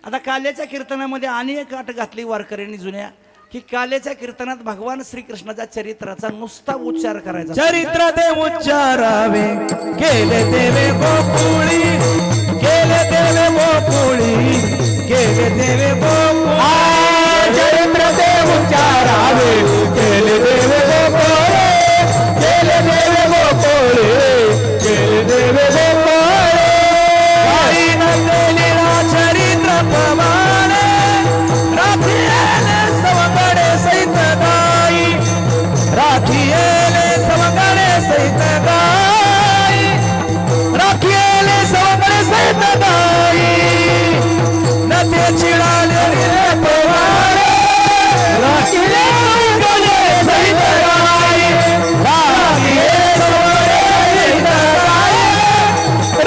आता काल्याच्या कीर्तनामध्ये अनेक अट घातली वारकऱ्यांनी जुन्या. की कालेच्या कीर्तनात भगवान श्रीकृष्णाच्या चरित्राचा नुसता उच्चार करायचा. चरित्र ते उच्चारावे केले देवे गोकुळी केले देवे गोकुळी केले देवे गोकुळी चरित्र ते उच्चारावे केले देवे गोकुळी केले देवे गोकुळी केले देवे गोकुळी काही नंदलीला चरित्र प्रमाणे राखिले सवंगडे सहित गाई राखिले सवंगडे सहित गाई राखिले सवंगडे सहित गाई नदी चिडालेली प्रमाणे राखिले सवंगडे सहित गाई राखिले सवंगडे सहित गाई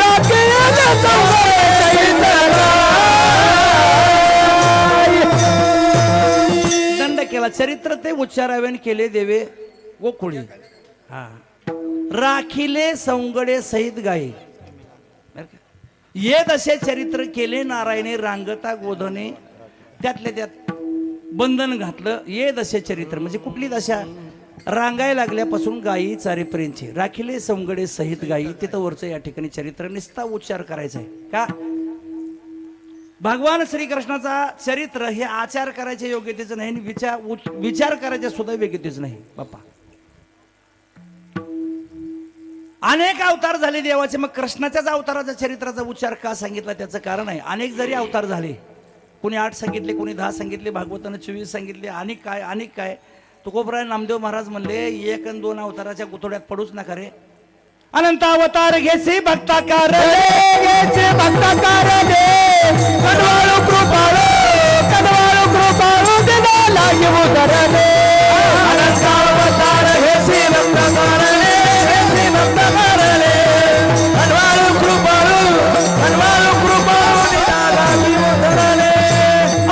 राखिले सवंगडे सहित गाई दंड केला. चरित्र ते उच्चारावे आणि केले देवे गोकुळी. हा राखिले सौंगडे सहित गाई. बरं का? येत असे चरित्र केले नारायणे रांगता गोधने त्यातल्या त्यात बंधन घातलं. येत असे चरित्र म्हणजे कुठली दशा रांगाय लागल्यापासून गायी चारेपर्यंतची राखिले सौंगडे सहित गायी. तिथं वरचं या ठिकाणी चरित्र निस्ता उच्चार करायचा आहे का. भगवान श्रीकृष्णाचा चरित्र हे आचार करायच्या योग्यतेचं नाही आणि विचार करायच्या सुद्धा योग्यतेचं नाही बाप्पा. अनेक अवतार झाले देवाचे, मग कृष्णाच्याच अवताराचा चरित्राचा उच्चार का सांगितला त्याचं कारण आहे. अनेक जरी अवतार झाले, कोणी 8 सांगितले, कोणी 10 सांगितले, भागवतानं 24 सांगितले, आणि काय तुकोबराय नामदेव महाराज म्हणले 1 आणि 2 अवताराच्या गुतोड्यात पडूच नका रे. अनंत अवतार घेसी भक्ताकार घेसे भक्ताकार दे कनवाळू कृपाळू देवा लागे उदरले अनंत अवतार घेसे भक्ताकार दे घेसे भक्ताकार दे कनवाळू कृपाळू देवा लागे उदरले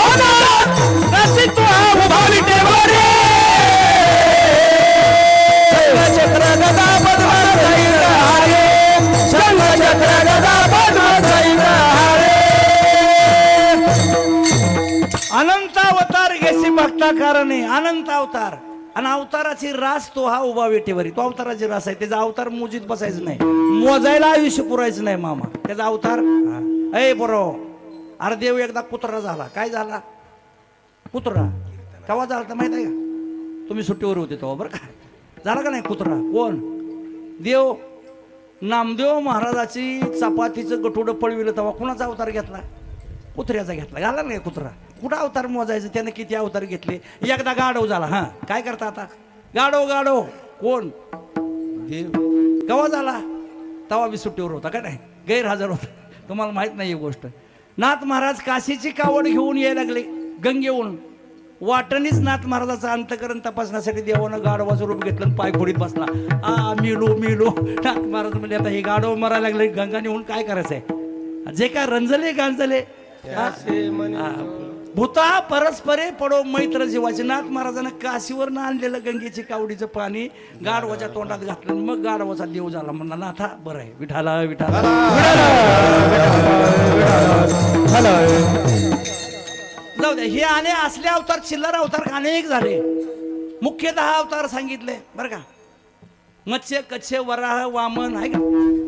अनंत रसित उभा विटेवरे चक्र गदा पद्मा सहित हारे शंख चक्र गदा पद्मा सहित हारे अनंत अवतार घेसी भक्ताकारणे. अनंत अवतार आणि अवताराची रास तो हा उभा वेटेवरी. तो अवताराची रास आहे. त्याचा अवतार मोजीत बसायचं नाही, मोजायला आयुष्य पुरायचं नाही मामा. त्याचा अवतार अय बरोबर. अरे देव एकदा कुत्रा झाला. काय झाला? कुत्रा. केव्हा झाला तर माहित आहे का? तुम्ही सुट्टीवर होते तेव्हा बरं का. झाला का नाही कुत्रा? कोण? देव. नामदेव महाराजाची चपातीचं गठुडं पळविलं तेव्हा कुणाचा अवतार घेतला? कुत्र्याचा घेतला. घाला नाही कुत्रा. कुठं अवतार मोजायचं? त्याने किती अवतार घेतले? एकदा गाढव झाला. हा काय करता आता? गाढव कोण? देव. केव्हा झाला? तेव्हा बी सुट्टीवर होता का नाही, गैरहजर होता. तुम्हाला माहित नाही ही गोष्ट. नाथ महाराज काशीची कावड घेऊन यायला लागले गंगेहून. वाटणीच नाथ महाराजाचं अंतकरण तपासण्यासाठी देवानं गाढवाचं रूप घेतलं आणि पाय फोडीत बसला. मिलो. नाथ महाराज म्हणजे आता हे गाढव मरायला लागले, गंगा नेऊन काय करायचंय? जे काय रंजले गांजले भूता परस्परे पडो मैत्र जीवाचे. नाथ महाराजांना काशीवरनं आणलेलं गंगेची कावडीचं पाणी गाढवाच्या तोंडात घातलं. मग गाढवाचा देव झाला. म्हणला नाथा बरं आहे. विठाला जाऊ द्या. हे आणि असले अवतार चिल्लर अवतार अनेक झाले. मुख्य 10 अवतार सांगितले बरं का. मत्स्य कच्छ वराह वामन आहे का,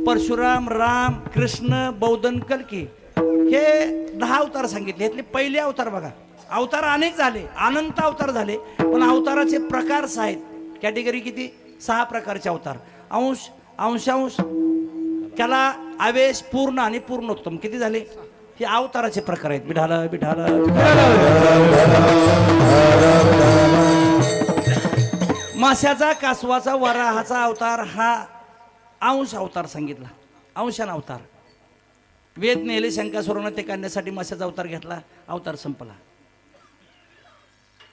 परशुराम राम कृष्ण बौद्धन कल्की, हे 10 अवतार सांगितले. यातले पहिले अवतार बघा. अवतार अनेक झाले, अनंत अवतार झाले, पण अवताराचे प्रकार 6 आहेत. कॅटेगरी किती? 6 प्रकारचे अवतार. अंश अंशांश त्याला आवेश पूर्ण आणि पूर्णोत्तम किती झाले? हे अवताराचे प्रकार आहेत. बिठाला माश्याचा कासवाचा वराहाचा अवतार हा अंश अवतार सांगितला. अंशान अवतार. वेद नेले शंकासुरांना ते काढण्यासाठी माश्याचा अवतार घेतला. अवतार संपला.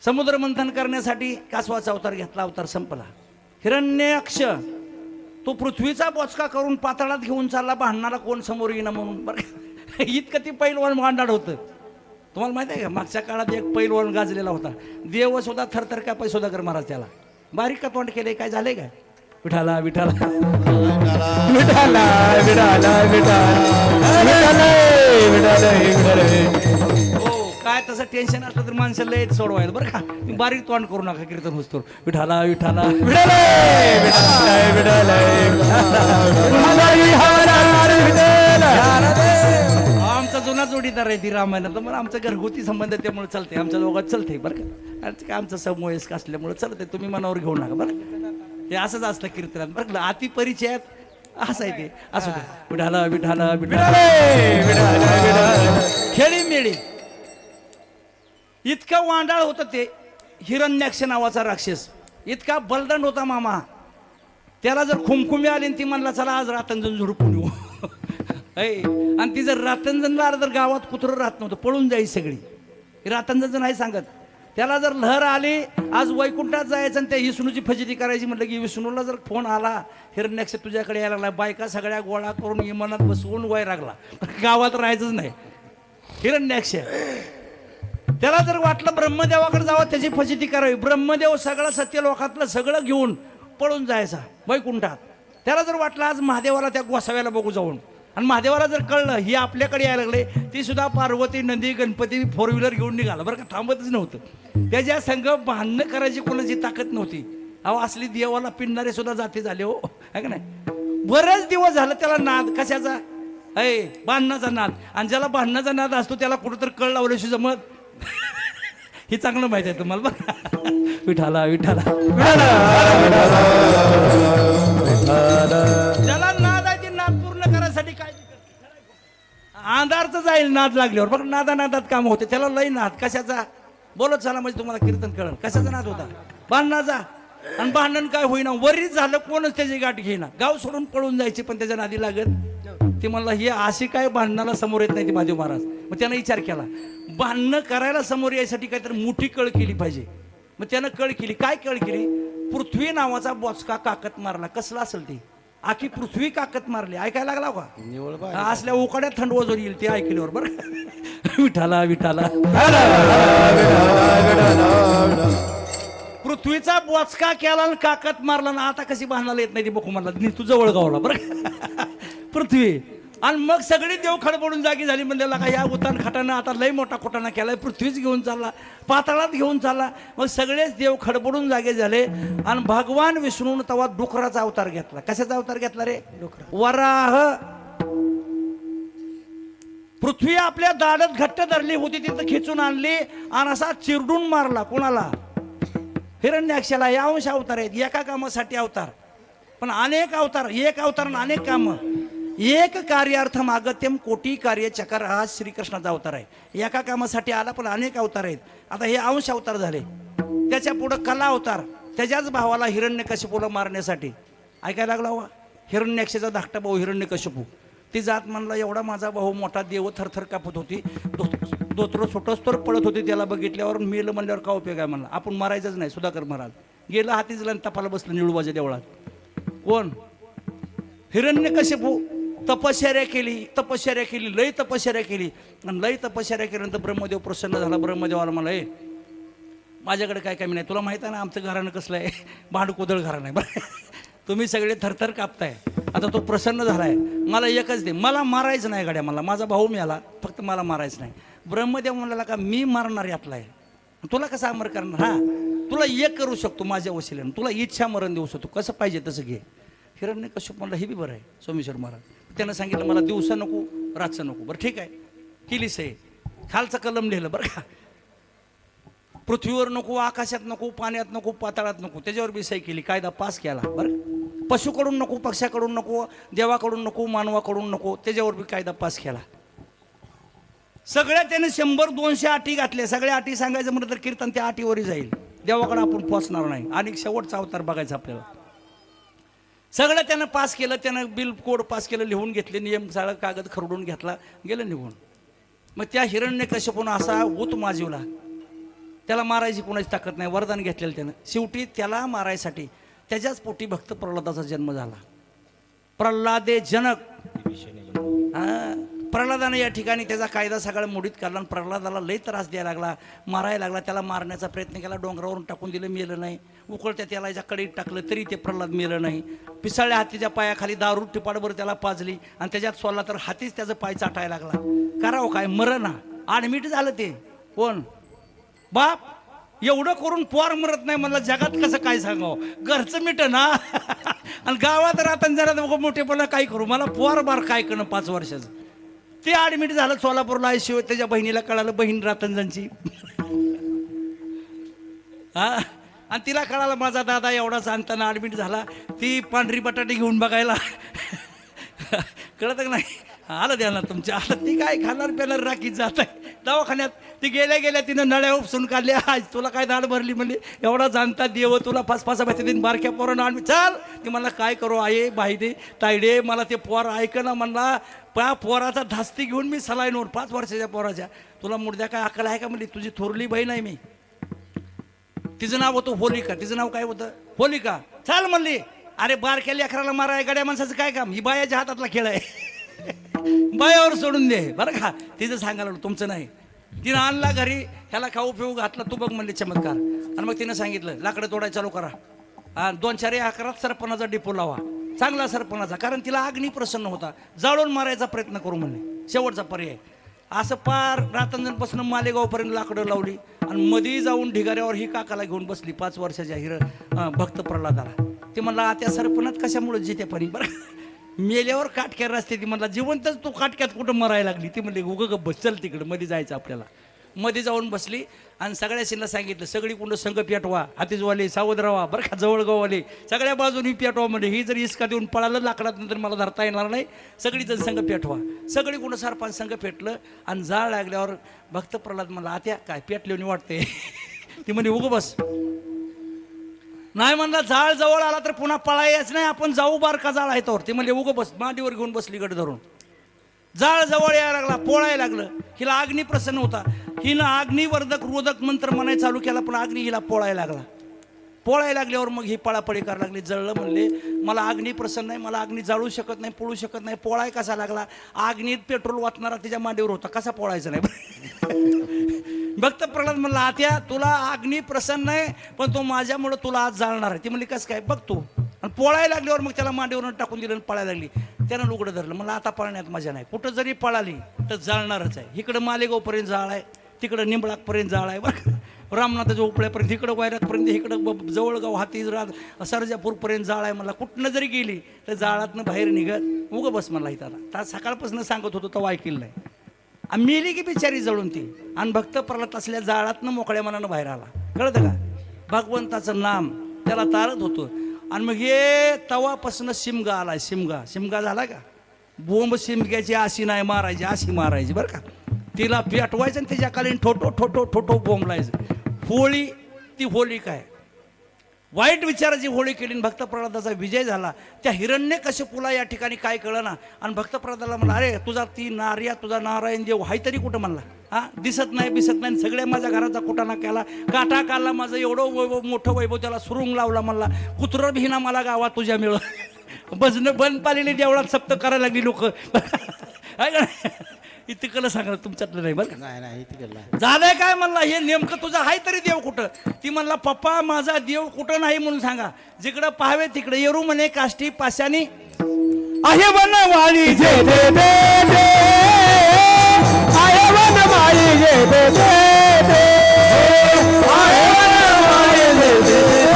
समुद्र मंथन करण्यासाठी कासवाचा अवतार घेतला. अवतार संपला. हिरण्याक्ष तो पृथ्वीचा बोचका करून पाताळात घेऊन चालला. भांडणाला कोण समोर येईना म्हणून बरं. इतकं ती पैलवान भांडाड होतं. तुम्हाला माहिती आहे का, मागच्या काळात एक पैलवान गाजलेला होता. देव सुद्धा थरथर का सुधाकर महाराज त्याला बारीक का तोंड केले. काय झालंय काय? विठाला विठाला विठाला विठाला विठाला हो काय काय तसं टेन्शन असलं तर माणसाला लयच सोडवायला बरं का. तुम्ही बारीक तोंड करू नका कीर्तन होतो. विठाला विठाला आमचा जुना जोडीदार आहे ती रामायणात, तर मग आमचा घरगुती संबंध त्यामुळे चालते, आमच्या दोघात चालते बरं का. आणि काय आमचा समवयस्क असल्यामुळे चालते, तुम्ही मनावर घेऊ नका बरं. हे असंच असतं कीर्तनात बरं का. अति परिचयात असं आहे ते. असू दे. विठाला विठाला विठाला खेळी मेळी. इतका वांडाळ होतं ते हिरण्याक्ष नावाचा राक्षस, इतका बलदंड होता मामा. त्याला जर खुमखुमी आली आणि ती म्हणला चला आज रातंजण झुडपून येऊ आणि ती जर रातंजणला जर गावात कुत्रं राहत नव्हतं, पळून जाई सगळी. रातंजण नाही सांगत. त्याला जर लहर आली आज वैकुंठात जायचं आणि त्या विष्णूची फजिती करायची म्हटलं की विष्णूला जर फोन आला हिरण्याक्ष तुझ्याकडे यायला लागला, बायका सगळ्या गोळा करून इमानात बसवून वय लागला, गावात राहायचंच नाही हिरण्याक्ष. त्याला जर वाटलं ब्रह्मदेवाकडे जावं त्याची फजिती करावी, ब्रह्मदेव सगळं सत्य लोकातलं सगळं घेऊन पळून जायचा वैकुंठात. त्याला जर वाटलं आज महादेवाला त्या गोसाव्याला बघू जाऊन, आणि महादेवाला जर कळलं ही आपल्याकडे यायला लागले, ती सुद्धा पार्वती नंदी गणपती 4 व्हीलर घेऊन निघाला बरं का, थांबतच नव्हतं. त्याच्या संघ भांडणं करायची कोणाची ताकद नव्हती. अहो असली देवाला पिणणारे सुद्धा जाती झाले हो, आहे का नाही. बरेच दिवस झालं त्याला नाद कशाचा भांडणाचा नाद, आणि ज्याला भांडणाचा नाद असतो त्याला कुठंतरी कळ लावल्याशी जमत हे चांगलं माहित आहे तुम्हाला बघा. विठाला विठाला ज्याला नाद आहे ती नाद पूर्ण करायसाठी काय अंधारच जाईल नाद लागल्यावर. बघ नादात काम होते, त्याला लई नाद कशाचा बोलत चला म्हणजे तुम्हाला कीर्तन कळलं कशाचा नाद होता, भांडणाचा. आणि भांडण काय होईना, वरीच झालं कोणच त्याची गाठ घेईना, गाव सोडून पळून जायची पण त्याच्या नादी लागत. ते म्हणला ही अशी काय भांडणाला समोर येत नाही ती महादेव महाराज. मग त्यानं विचार केला भांडणं करायला समोर यायसाठी काहीतरी मोठी कळ केली पाहिजे. मग त्यानं कळ केली. काय कळ केली, पृथ्वी नावाचा बोचका काकत मारला. कसला असेल ती आखी पृथ्वी काकत मारली. ऐकायला लागला का असल्या उकाड्यात थंड वजोर येईल ते ऐकल्यावर बरं. विठाला विठाला पृथ्वीचा बोचका केला आणि काकत मारला ना, आता कशी भांडणाला येत नाही ती बघू म्हणला तू जवळ गावला बरं पृथ्वी. आणि मग सगळी देव खडबडून जागी झाली. म्हणलेला का या उतान खाटानं आता लय मोठा खोटाना केलाय, पृथ्वीच घेऊन चालला, पाताळात घेऊन चालला. मग सगळेच देव खडबडून जागे झाले. आणि भगवान विष्णून तेव्हा डुकराचा अवतार घेतला. कशाचा अवतार घेतला रे, वराह. पृथ्वी आपल्या दाढत घट्ट धरली होती तिथं खिचून आणली आणि असा चिरडून मारला. कोणाला, हिरण्याक्षाला. या अंश अवतार आहेत, एका कामासाठी अवतार पण अनेक अवतार, एक अवतार अनेक कामं. एक कार्यार्थम आगत्यम कोटी कार्य चकार हा श्रीकृष्णाचा अवतार आहे. एका कामासाठी आला पण अनेक अवतार आहेत. आता हे अंश अवतार झाले. त्याच्या पुढं कला अवतार, त्याच्याच भावाला हिरण्यकशिपूला मारण्यासाठी. ऐकायला लागला हो, हिरण्याक्षाचा धाकटा भाऊ हिरण्यकशिपू. ती जात म्हणला एवढा माझा भाऊ मोठा, देव थरथर कापत होती, दोत्र सुटस तर पळत होती. त्याला बघितल्यावर मेलं म्हणल्यावर का उपयोग आहे म्हणला. आपण मारायचंच नाही. सुधाकर महाराज गेला हातीच आणि तपाला बसलं निळूबाच्या देवळात. कोण, हिरण्यकशिपू. तपश्चर्या केली, लय तपश्चर्या केली. आणि लय तपश्चर्या केल्यानंतर ब्रह्मदेव प्रसन्न झाला. ब्रह्मदेवाला मला माझ्याकडे काय कमी नाही, तुला माहित आहे ना आमचं घराणं कसलं आहे, भांडकोदळ घराणं आहे बरं. तुम्ही सगळे थरथर कापताय. आता तो प्रसन्न झालाय, मला एकच दे, मला मारायचं नाही गाड्या, मला माझा भाऊ मिळाला, फक्त मला मारायचं नाही. ब्रह्मदेव म्हणाला का मी मारणार यातला आहे, तुला कसं अमर करणार. हा तुला एक करू शकतो माझ्या वशिल्यानं, तुला इच्छा मरण देऊ शकतो, कसं पाहिजे तसं घे. हिरण्यकश्यप म्हणला हे बी बरं आहे सोमेश्वर महाराज. त्यानं सांगितलं मला दिवसा नको रातचं नको. बरं ठीक आहे, केली सही. खालचं कलम लिहिलं बरं का, पृथ्वीवर नको, आकाशात नको, पाण्यात नको, पाताळात नको, त्याच्यावर बी सही केली. कायदा पास केला बरं. पशुकडून नको, पक्षाकडून नको, देवाकडून नको, मानवाकडून नको, त्याच्यावर बी कायदा पास केला. सगळ्या त्याने 100-200 अटी घातल्या. सगळ्या अटी सांगायचं म्हटलं तर कीर्तन त्या अटीवरही जाईल. देवाकडे आपण पोचणार नाही. आणि शेवटचा अवतार बघायचा आपल्याला. सगळं त्यानं पास केलं. त्यानं बिल कोड पास केलं, लिहून घेतले, नियम सगळं कागद खरडून घेतला, गेलं निघून. मग त्या हिरण्यकश्यपूनं असा उत माजवला. त्याला मारायची कोणाची ताकद नाही, वरदान घेतलेलं त्यानं. शेवटी त्याला मारायसाठी त्याच्याच पोटी भक्त प्रल्हादाचा जन्म झाला. प्रल्हादे जनक. प्रल्हादानं या ठिकाणी त्याचा कायदा सगळा मोडीत काढला आणि प्रल्हादाला लई त्रास द्यायला लागला, मारायला लागला. त्याला मारण्याचा प्रयत्न केला, डोंगरावरून टाकून दिलं, मेलं नाही. उकळत्या तेलाच्या कढईत टाकलं तरी ते प्रल्हाद मेलं नाही. पिसाळ्या हातीच्या पायाखाली दारू टिपाडभर त्याला पाजली आणि त्याच्यात सोडला तर हातीच त्याचं पाय चाटायला लागला. करावं काय, मरणा ॲडमिट झालं ते. कोण बाप एवढं करून पोर मरत नाही मला जगात कसं काय सांगावं घरचं मिट ना आणि गावात राहताना जरा मोठेपणा काय करू मला पोर बार काय करणं 5 वर्षाचं ते ॲडमिट झालं सोलापूरला आयसीयू त्याच्या बहिणीला कळालं बहीण रातंजनची हा आणि तिला कळालं माझा दादा एवढाच आणताना ॲडमिट झाला ती पांढरी बटाटे घेऊन बघायला कळत का नाही आलं द्या ना तुमच्या आता ती काय खाणार प्याणार राखीत जात आहे दवाखान्यात ती गेल्या तिनं नळ्या उपसून काढल्या आज तुला काय दाढ भरली म्हणली एवढा जाणता देव तुला फासफासा पाहिजे बारक्या पोरानं आणली चाल ती मला काय करू आहे बाई दे तायडे मला ते पोर ऐक ना म्हणला पोराचा धास्ती घेऊन मी सलाईनवर 5 वर्षाच्या पोराच्या तुला मुर्द्या काय अक्कल आहे का म्हणली तुझी थोरली बहीण आहे मी तिचं नाव होतं होलिका तिचं नाव काय होतं होलिका चाल म्हणली अरे बारक्या लेकराला माराय गड्या माणसाचं काय काम ही बायाच्या हातातला खेळ आहे बायावर सोडून दे बरं का तिचं सांगायला तुमचं नाही तिनं आणला घरी ह्याला खाऊ पिऊ घातला तू बघ म्हणले चमत्कार आणि मग तिनं सांगितलं लाकडं तोडायला चालू करा 2-4 एकरात सरपणाचा डिपो लावा चांगला सरपणाचा कारण तिला अग्नी प्रसन्न होता जाळून मारायचा प्रयत्न करू म्हणले शेवटचा पर्याय असं पार रातंजनपासून मालेगावपर्यंत लाकडं लावली आणि मध्ये जाऊन ढिगाऱ्यावर ही काकाला घेऊन बसली 5 वर्षाच्या भक्त प्रल्हादाला ती म्हणला आता सरपणात कशामुळे जिते पाणी बरं मेल्यावर काटक्यात असते ती म्हणला जिवंतच तू काटक्यात कुठं मरायला लागली ती म्हणली उगं बस चल तिकडं मध्ये जायचं आपल्याला मध्ये जाऊन बसली आणि सगळ्याशीला सांगितलं सगळी कुंड संघ पेटवा हातीजवाले सावधरावा बरं का जवळगाववाले सगळ्या बाजूनी पेटवा म्हणजे ही जर इसका देऊन पळालं लाकडात नंतर मला धरता येणार नाही सगळीजण संघ पेटवा सगळी कुंड सरपंच संघ पेटलं आणि जाळ लागल्यावर भक्त प्रल्हाद म्हणला आत्या काय पेटल्याने वाटते ती म्हणजे उगं बस नाही म्हणला जाळ जवळ आला तर पुन्हा पळायच नाही आपण जाऊ बारका जाळ आहे तर ते म्हणले उगं बस मांडीवर घेऊन बसली गड धरून जाळ जवळ यायला लागला पोळायला लागलं हिला अग्नी प्रसन्न होता हिनं अग्निवर्धक रोधक मंत्र म्हणायला चालू केला पण अग्नी हिला पोळायला लागला पोळायला लागल्यावर मग ही पळापळी करायला लागली जळलं म्हणले मला अग्नी प्रसन्न नाही मला अग्नी जाळू शकत नाही पोळू शकत नाही पोळाय कसा लागला अग्नीत पेट्रोल वाचणारा तिच्या मांडीवर होता कसा पोळायचा नाही भक्त प्रल्हाद म्हणला आत्या तुला अग्नी प्रसन्न आहे पण तो माझ्यामुळं तुला आज जाळणार आहे ती म्हणली कसं काय बघ तू आणि पोळायला लागल्यावर मग त्याला मांडीवरून टाकून दिलं आणि पळायला लागली त्यानं लुगडं धरलं मला आता पळण्यात मजा नाही कुठं जरी पळाली तर जाळणारच आहे इकडं मालेगावपर्यंत जाळ आहे तिकडं निंबळापर्यंत जाळ आहे बरं रामनाथाच्या उपळ्यापर्यंत इकडं वैरातपर्यंत इकडं जवळगाव हातीराज सर्जापूरपर्यंत जाळ आहे मला कुठनं जरी गेली तर जाळातनं बाहेर निघत उगं बस मला इथं आता सकाळपासून सांगत होतो तर ऐकलं नाही आणि मेली की बिचारी जळून ती आणि भक्त प्रल्हाद असल्या जाळातनं मोकळ्या मनानं बाहेर आला कळतं का भगवंताचं नाम त्याला तारत होतं आणि मग हे तवापासून शिमगा आला शिमगा झाला का बोंब शिमग्याची अशी नाही मारायची अशी मारायची बरं का तिला पेटवायचं आणि त्याच्या खाली ठोठो बोंबलायचं होळी ती होळी काय वाईट विचाराची होळी केली आणि भक्त प्रल्हादाचा विजय झाला त्या हिरण्यकश्यपूला या ठिकाणी काय कळलं ना आणि भक्त प्रल्हादाला म्हणला अरे तुझा ती नार्या तुझा नारायण देव हाय तरी कुठं म्हणला हा दिसत नाही सगळ्या माझ्या घराचा कुटाणा केला काटा काढला माझं एवढं वैभव मोठं वैभव त्याला सुरुंग लावला म्हणला कुत्रं भिना मला गावात तुझ्या मिळ भजनं बंद पालेली देवळात सप्त करायला लागली लोक इतकं सांगा तुमच्यातलं नाही बरं नाही झालंय काय म्हणला हे नेमकं तुझा हाय तरी देव कुठं ती म्हणला पप्पा माझा देव कुठं नाही म्हणून सांगा जिकडं पाहावे तिकडे येरू म्हणे काष्टी पाशानी आहे वनमाळी जे दे दे दे आहे वनमाळी जे दे दे दे आहे वनमाळी जे दे दे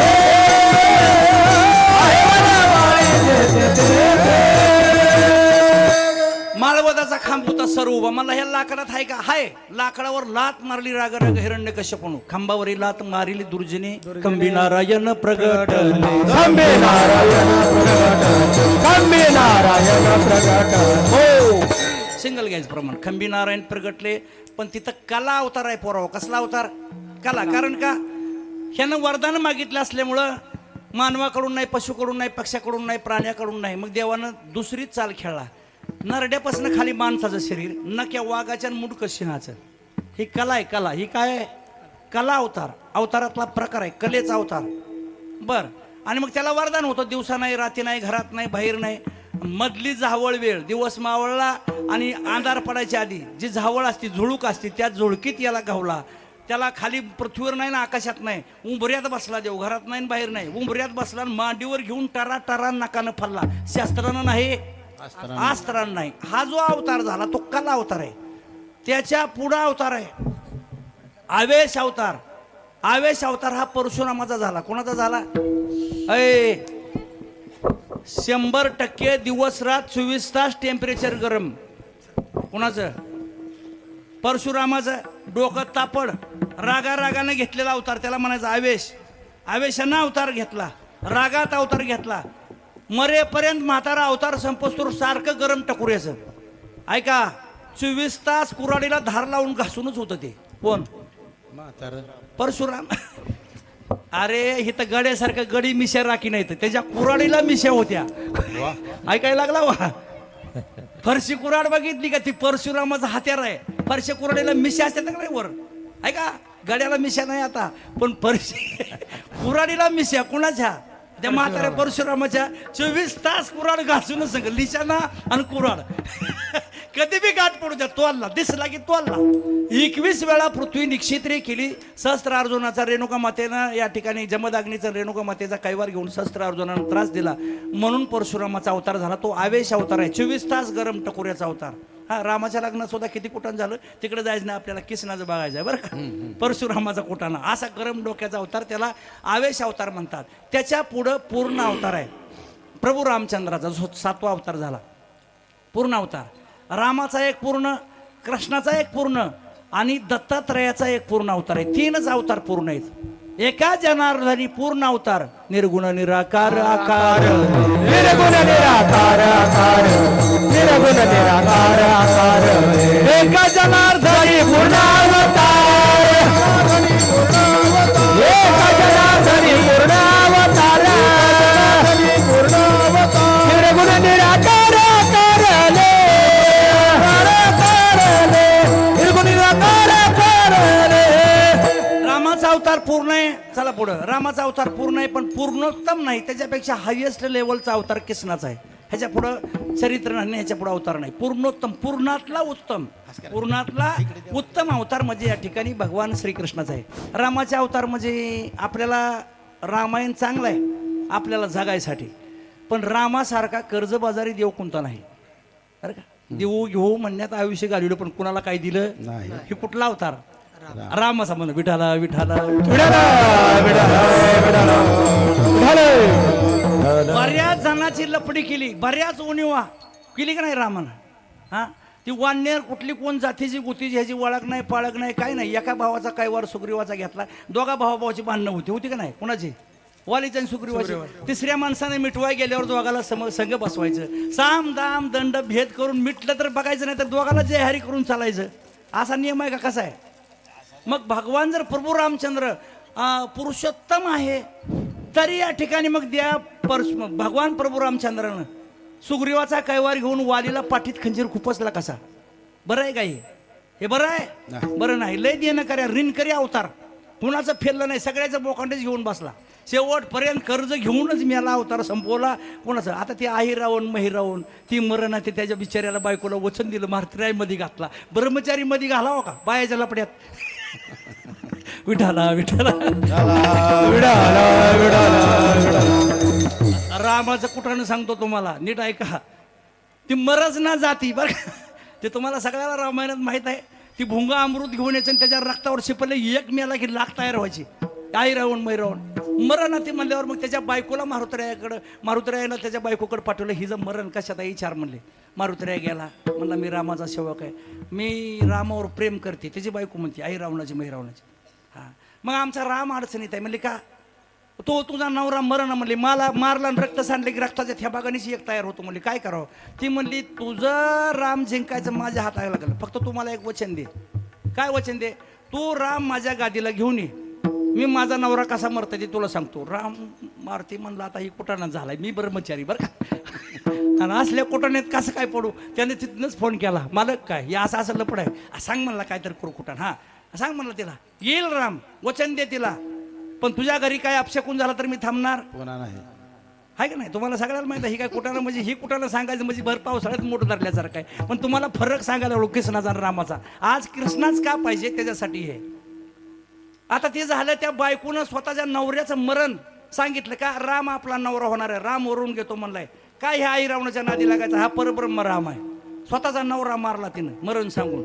आहे वनमाळी जे दे दे माळवदाचा खांब होता सर्व उभा मला ह्या लाकडात आहे का हाय लाकडावर लात मारली राग हिरण्यकश्यपून खांबावरील लात मारिली दुर्जनी कंबी नारायण प्रगटले खंबे नारायण प्रगट खंबे नारायण प्रगट हो सिंगल घ्यायचं प्रमाण खंबी नारायण प्रगटले पण तिथं कला अवतार आहे पोराव कसला अवतार कला कारण का ह्यानं वरदान मागितलं असल्यामुळं मानवाकडून नाही पशुकडून नाही पक्ष्याकडून नाही प्राण्याकडून नाही मग देवानं दुसरीच चाल खेळला नरड्यापासून खाली माणसाचं शरीर नक्या वाघाच्या मुडकं सिंहाचं ही कला आहे कला ही काय आहे कला अवतार अवतारातला प्रकार आहे कलेचा अवतार बर आणि मग त्याला वरदान होतं दिवसा नाही रात्री नाही घरात नाही बाहेर नाही मधली झावळ वेळ दिवस मावळला आणि अंधार पडायच्या आधी जी झावळ असती झुळूक असती त्या झुळकीत याला गावला त्याला खाली पृथ्वीवर नाही ना आकाशात नाही उंबऱ्यात बसला देव घरात नाही बाहेर नाही उंबऱ्यात बसला मांडीवर घेऊन टरा टरा नाकानं फल्ला शास्त्रानं नाही अस्त्रानं नाही हा जो अवतार झाला तो कला अवतार आहे त्याच्या पुढं अवतार आहे आवेश अवतार. आवेश अवतार हा परशुरामाचा झाला. कोणाचा झाला? अय 100% दिवस रात 24 तास टेम्परेचर गरम. कोणाचं? परशुरामाचं. डोकं तापड, रागाने घेतलेला अवतार त्याला म्हणायचं आवेश. आवेशानं अवतार घेतला, रागात अवतार घेतला. मरेपर्यंत म्हातारा अवतार संपस्तूर सारखं गरम टकुऱ्याचं. ऐका 24 तास कुऱ्हाडीला धार लावून घासूनच होतं ते. कोण? परशुराम. अरे हे तर गड्यासारखं गडी मिश्या राखी नाही तर त्याच्या कुऱ्हाडीला मिश्या होत्या. ऐकायला लागला वा. फरशी कुऱ्हाड बघितली का? ती परशुरामाचा हत्यार आहे. फरशी कुऱ्हाडीला मिश्या असतात ना वर. ऐका गड्याला मिश्या नाही आता, पण फरशी कुऱ्हाडीला मिश्या. कुणाच्या? त्या म्हाताऱ्या परशुरामाच्या. 24 तास कुऱ्हाड घासूनच सांग लिशाना आणि कुऱ्हाड. कधी बी गाठ पडू द्या तोलला, दिसला की तोलला. 21 वेळा पृथ्वी निक्षित्रिय केली. सहस्त्र अर्जुनाचा रेणुका मातेनं या ठिकाणी जमदाग्नीचा रेणुका मातेचा कैवार घेऊन सहस्त्र अर्जुनानं त्रास दिला. म्हणून परशुरामाचा अवतार झाला. तो आवेश अवतार आहे. 24 तास गरम टकोऱ्याचा अवतार. हा रामाच्या लग्नात सुद्धा किती कुटाण झालं. तिकडे जायचं नाही आपल्याला, किसनाचं बघायचं आहे बरं का. परशुरामाचा कुटाणा असा गरम डोक्याचा अवतार, त्याला आवेश अवतार म्हणतात. त्याच्या पुढं पूर्ण अवतार आहे प्रभू रामचंद्राचा, जो 7वा अवतार झाला. पूर्ण अवतार रामाचा एक पूर्ण, कृष्णाचा एक पूर्ण आणि दत्तात्रयाचा एक पूर्ण अवतार आहे. 3च अवतार पूर्ण आहेत. एका जनार्दनी पूर्ण अवतार. निर्गुण निराकार आकार, निर्गुण निराकार आकार, निर्गुण निराकार आकार. एका जनार्दनी पूर्ण अवतार, एका जनार्दनी पूर्ण अवतार, निर्गुण निराकार आकार ले, निर्गुण निराकार आकार ले. रामाचा अवतार पूर्ण आहे. चला पुढं. रामाचा अवतार पूर्ण आहे पण पूर्णोत्तम नाही. त्याच्यापेक्षा हायेस्ट लेवलचा अवतार कृष्णाचा आहे. ह्याच्या पुढं चरित्र नाही, ह्याच्या पुढं अवतार नाही. पूर्णोत्तम, पूर्णातला उत्तम, पूर्णातला उत्तम अवतार म्हणजे या ठिकाणी भगवान श्रीकृष्णाचा आहे. रामाचा अवतार म्हणजे आपल्याला रामायण चांगलं आहे आपल्याला जगायसाठी, पण रामासारखा कर्जबाजारी देव कोणता नाही बरं का. देऊ घेऊ म्हणण्यात आयुष्य घालवलं पण कुणाला काय दिलं नाही. हे कुठला अवतार? रामाचा म्हण. विठाला विठाला बऱ्याच जणांची लपडी केली, बऱ्याच उणीवा केली का नाही रामानं. हा ती वान्यर कुठली कोण जातीची गुतीची ह्याची ओळख नाही, पाळख नाही, काय नाही. एका भावाचा काय वर सुग्रीवाचा घेतला. दोघा भावाची भांडणं होती का नाही? कुणाची? वालीची आणि सुग्रीवाची. तिसऱ्या माणसाने मिटवाय गेल्यावर दोघाला संघ बसवायचं. साम दाम दंड भेद करून मिटलं तर बघायचं, नाही तर दोघाला जयहारी करून चालायचं. असा नियम आहे का? कसा आहे? मग भगवान जर प्रभू रामचंद्र पुरुषोत्तम आहे तरी या ठिकाणी मग भगवान प्रभू रामचंद्रानं सुग्रीवाचा कैवार घेऊन वालीला पाठीत खंजीर खुपसला कसा? बरं आहे का हे? बरं आहे? बरं नाही. लय देणं कर्या ऋणकरी अवतार. कुणाचं फेरलं नाही, सगळ्याचं बोकांडेच घेऊन बसला. शेवटपर्यंत कर्ज घेऊनच मेला अवतार संपवला. कोणाचं? आता ते आई रावण मही रावण ती मरण ते त्याच्या बिचाऱ्याला बायकोला वचन दिलं, मार्तराईमध्ये घातला. ब्रह्मचारी मध्ये घालावा का बायाच्या लपड्यात? विठाला विठाला रामाचं कुठानं सांगतो तुम्हाला, नीट ऐका. ती मरज ना जाती बरं. ते तुम्हाला सगळ्याला रामायणात माहित आहे. ती भुंगा अमृत घेऊन यायचं आणि त्याच्या रक्तावर शिपले एक मेला की लाख तयार व्हायची. आई रावण मै रावण मरण ते म्हणल्यावर मग त्याच्या बायकोला मारुतरायाला त्याच्या बायकोकडे पाठवलं. हिचं मरण कशात आहे विचार म्हणले. मारुतराया गेला, म्हणला मी रामाचा सेवक आहे, मी रामावर प्रेम करते. त्याची बायको म्हणते आई रावणाची मै रावणाची. हां मग आमचा राम अडचणीत आहे. म्हणले का? तो तुझा नवरा मरण म्हणले. मला मारला आणि रक्त सांडले की रक्ताच्या थेबागानीच एक तयार होतो. म्हणले काय करावं? ती म्हणली तुझं राम जिंकायचं माझ्या हाताला लागलं, फक्त तू मला एक वचन दे. काय वचन दे? तू राम माझ्या गादीला घेऊन ये, मी माझा नवरा कसा मरता ते तुला सांगतो. राम मारती म्हणला आता ही कुटाणा झालाय, मी ब्रह्मचारी बरं का. आणि असल्या कुटाण्यात कसं काय पडू? त्याने तिथनंच फोन केला, मालक काय हे असं असं लपड आहे, सांग म्हणला काहीतरी करू कुटाण. हां सांग म्हणला तिला. येईल राम, वचन दे तिला, पण तुझ्या घरी काय अपशकून झाला तर मी थांबणार नाही. आहे का नाही? तुम्हाला सगळ्याला माहिती आहे ही काय कुटाणं म्हणजे ही कुटाणं सांगायचं म्हणजे भर पावसाळ्यात मोठं धरल्यासारखं आहे. पण तुम्हाला फरक सांगायला हळू कृष्णाचा आणि रामाचा. आज कृष्णाच का पाहिजे त्याच्यासाठी हे. आता ते झालं, त्या बायकोनं स्वतःच्या नवऱ्याचं मरण सांगितलं का? राम आपला नवरा होणार आहे, राम वरून घेतो म्हणलाय. काय ह्या आई रावणाच्या नादी लागायचा? हा परब्रह्म राम आहे. स्वतःचा नवरा मारला तिनं मरण सांगून.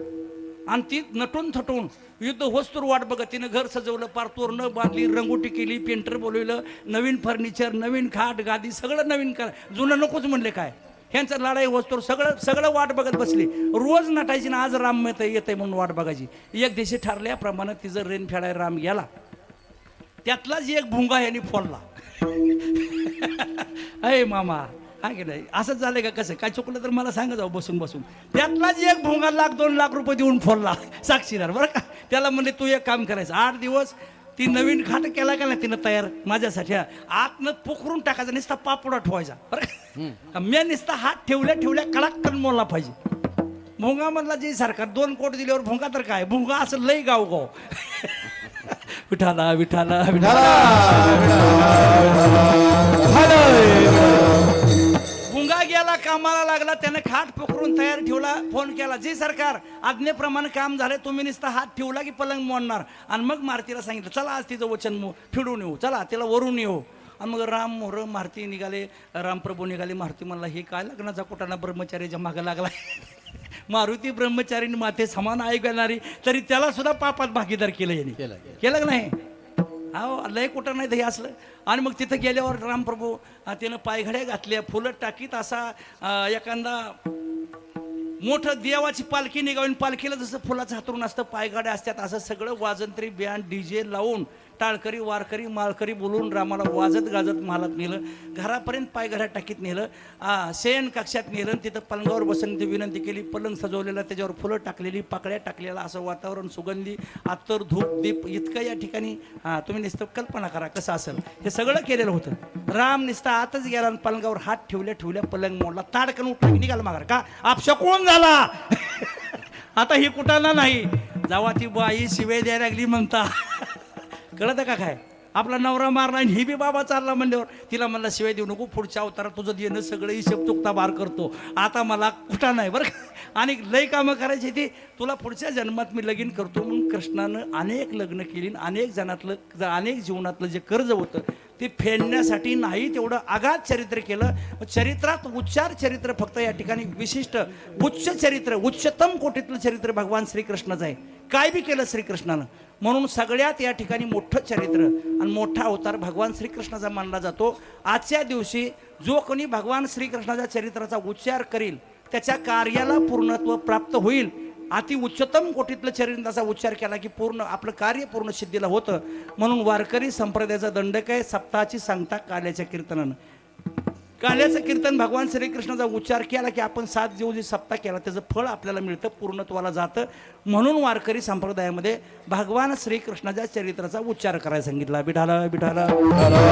आणि ती नटून थटून युद्ध होस्तूर वाट बघत तिनं घर सजवलं, पार तोरणं बांधली, रंगोटी केली, पेंटर बोलवलं, नवीन फर्निचर, नवीन खाट गादी सगळं नवीन जुनं नकोच म्हणले काय. ह्यांचं लढाई होस्तूर सगळं वाट बघत बसली. रोज नटायची ना, आज राम येतंय म्हणून वाट बघायची. एक दिवशी ठरल्याप्रमाणे तिचं रेन फेडाय राम गेला. त्यातलाच एक भुंगा यांनी फोडला. अय मामा हा की नाही, असंच झालंय का कसं काय चुकलं तर मला सांगा जाऊ बसून बसून. त्यातलाच एक भोंगा 1,00,000-2 लाख रुपये देऊन फोडला साक्षीदार बरं का. त्याला म्हणले तू एक काम करायचं, 8 दिवस ती नवीन खाट केला का नाही तिनं तयार माझ्यासाठी, आतनं पोखरून टाकायचा, नुसता पापुडा ठेवायचा बरं का. मी नुसता हात ठेवल्या कडक मोडला पाहिजे. भोंगा म्हणला जे सरकार 2 कोटी दिल्यावर भोंगा तर काय, भोंगा असं लई गाव विठाला विठाला विठाला. भुंगा गेला, कामाला लागला, त्याने खाट पकडून तयार ठेवला. फोन केला, जी सरकार आज्ञेप्रमाणे काम झाले, तुम्ही नुसता हात ठेवला की पलंग मोडणार. आणि मग मारुतीला सांगितलं चला आज तिचं वचन फिडून येऊ, चला तिला वरून येऊ. आणि मग राम मोर मारुती निघाले, रामप्रभू निघाले. मारुती म्हणला हे काय लग्नाचा कुटाणा ब्रह्मचारीच्या मागं लागला. मारुती ब्रह्मचारीने माते समान ऐकणारी, तरी त्याला सुद्धा पापात भागीदार केलं याने, केलं का नाही. हो लय कुठं नाही हे असलं. आणि मग तिथं गेल्यावर रामप्रभू त्यानं पायघड्या घातल्या, फुलं टाकीत असा एखादा मोठं देवाची पालखी निघावून, पालखीला जसं फुलाचं हातरून असतं पायघड्या असतात, असं सगळं वाजंत्री बँड डीजे लावून टाळकरी वारकरी माळकरी बोलून रामाला वाजत गाजत महालात नेलं. घरापर्यंत पायघड्या टाकीत नेलं, शयन कक्षात नेलं. तिथं पलंगावर बसून ती विनंती केली. पलंग सजवलेला, त्याच्यावर फुलं टाकलेली, पाकळ्या टाकलेला, असं वातावरण सुगंधी, अत्तर धूप दीप इतकं या ठिकाणी. तुम्ही नुसतं कल्पना करा कसं असेल. हे सगळं केलेलं होतं. राम नुसता आतच गेला आणि पलंगावर हात ठेवल्या पलंग मोडला. ताडकन उठला की निघाला माघार का आपशा कोण झाला. आता ही कुठाना नाही, जेव्हा ती बाई शिवे द्यायला लागली म्हणता कळतं का काय, आपला नवरा मारला आणि ही बी बाबा चालला म्हणल्यावर तिला म्हणला शिवाय देऊ नको, पुढच्या अवतारात तुझं देणं सगळं हिशेब चुकता बार करतो, आता मला कुठं नाही बरं का. आणि लई कामं करायची ती, तुला पुढच्या जन्मात मी लगीन करतो म्हणून कृष्णानं अनेक लग्न केली. अनेक जणातलं अनेक जीवनातलं जे कर्ज होतं ते फेडण्यासाठी नाही तेवढं आघात चरित्र केलं. चरित्रात उच्चार चरित्र फक्त या ठिकाणी विशिष्ट उच्च चरित्र, उच्चतम कोटीतलं चरित्र भगवान श्रीकृष्णाचं आहे. काय बी केलं श्रीकृष्णानं, म्हणून सगळ्यात या ठिकाणी मोठं चरित्र आणि मोठा अवतार भगवान श्रीकृष्णाचा मानला जातो. आजच्या दिवशी जो कोणी भगवान श्रीकृष्णाच्या चरित्राचा उच्चार करील त्याच्या कार्याला पूर्णत्व प्राप्त होईल. अति उच्चतम कोटीतलं चरित्राचा उच्चार केला की पूर्ण आपलं कार्य पूर्ण सिद्धीला होतं. म्हणून वारकरी संप्रदायाचा दंडक आहे सप्ताहाची सांगता काल्याच्या कीर्तनानं. काल्याचं कीर्तन भगवान श्रीकृष्णाचा उच्चार केला की आपण 7 दिवस जे सप्ताह केला त्याचं फळ आपल्याला मिळतं, पूर्णत्वाला जातं. म्हणून वारकरी संप्रदायामध्ये भगवान श्रीकृष्णाच्या चरित्राचा उच्चार करायला सांगितला. विठाला विठाला झाला.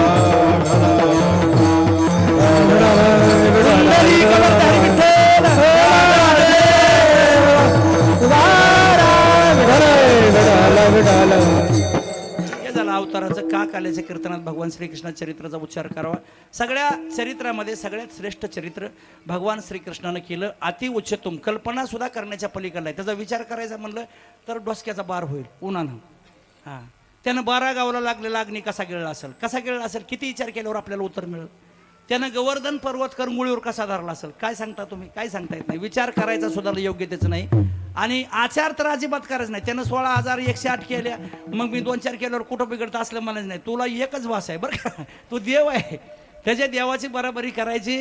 अवताराचं का काल्याच्या कीर्तनात भगवान श्रीकृष्णाच्या चरित्राचा उच्चार करावा. सगळ्या चरित्रामध्ये सगळ्यात श्रेष्ठ चरित्र भगवान श्रीकृष्णानं केलं. अति उच्चतम, कल्पना सुद्धा करण्याच्या पलीकडला आहे. त्याचा विचार करायचा म्हणलं तर डोसक्याचा बार होईल उन्हानं. हां, त्यानं 12 गावाला लागलेला अग्नी कसा गिळला असेल, किती विचार केल्यावर आपल्याला उत्तर मिळेल. त्यानं गोवर्धन पर्वत करंगुळीवर कसा धरला असेल, काय सांगता तुम्ही, काय सांगता येत नाही. विचार करायचा सुद्धा योग्यतेचं नाही आणि आचार तर अजिबात करायचं नाही. त्यानं 16,108 केल्या, मग मी 2-4 केल्यावर कुठं बिघडतं असलं म्हणायचं नाही. तुला एकच वास आहे बरं का, तू देव आहे, त्याच्या देवाची बराबरी करायची.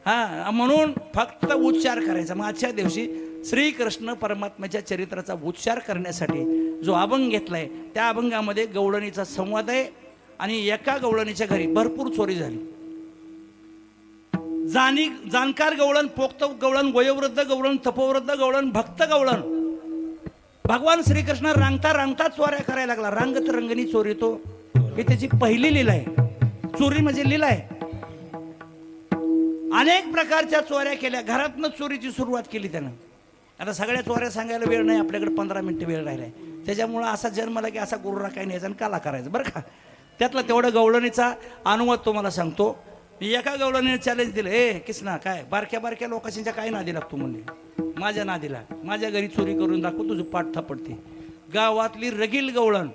हां, म्हणून फक्त उच्चार करायचा. मग आजच्या दिवशी श्रीकृष्ण परमात्म्याच्या चरित्राचा उच्चार करण्यासाठी जो अभंग घेतलाय त्या अभंगामध्ये गवळणीचा संवाद आहे. आणि एका गवळणीच्या घरी भरपूर चोरी झाली. जाणकार गवळण, पोक्त गवळण, वयोवृद्ध गवळण, तपोवृद्ध गवळण, भक्त गवळण. भगवान श्रीकृष्ण रांगता चोऱ्या करायला लागला. रांगत रंगणी चोरी तो, ही त्याची पहिली लीला आहे. चोरी म्हणजे लीला आहे. अनेक प्रकारच्या चोऱ्या केल्या. घरातनं चोरीची सुरुवात केली त्यानं. आता सगळ्या चोऱ्या सांगायला वेळ नाही, आपल्याकडे 15 मिनिटं वेळ राहिलाय. त्याच्यामुळं असा जन्माला की असा गुरुरा काय न्यायचा आणि काला करायचं बरं का. त्यातला तेवढं गवळणीचा अनुवाद तुम्हाला सांगतो. एका गवळणीने चॅलेंज दिलं, किसना काय बारक्या लोकांच्या काय नादी लागतो म्हणले. माझ्या नादीला, माझ्या घरी चोरी करून दाखव, तुझं पाठ थापडते. गावातली रगील गवळण,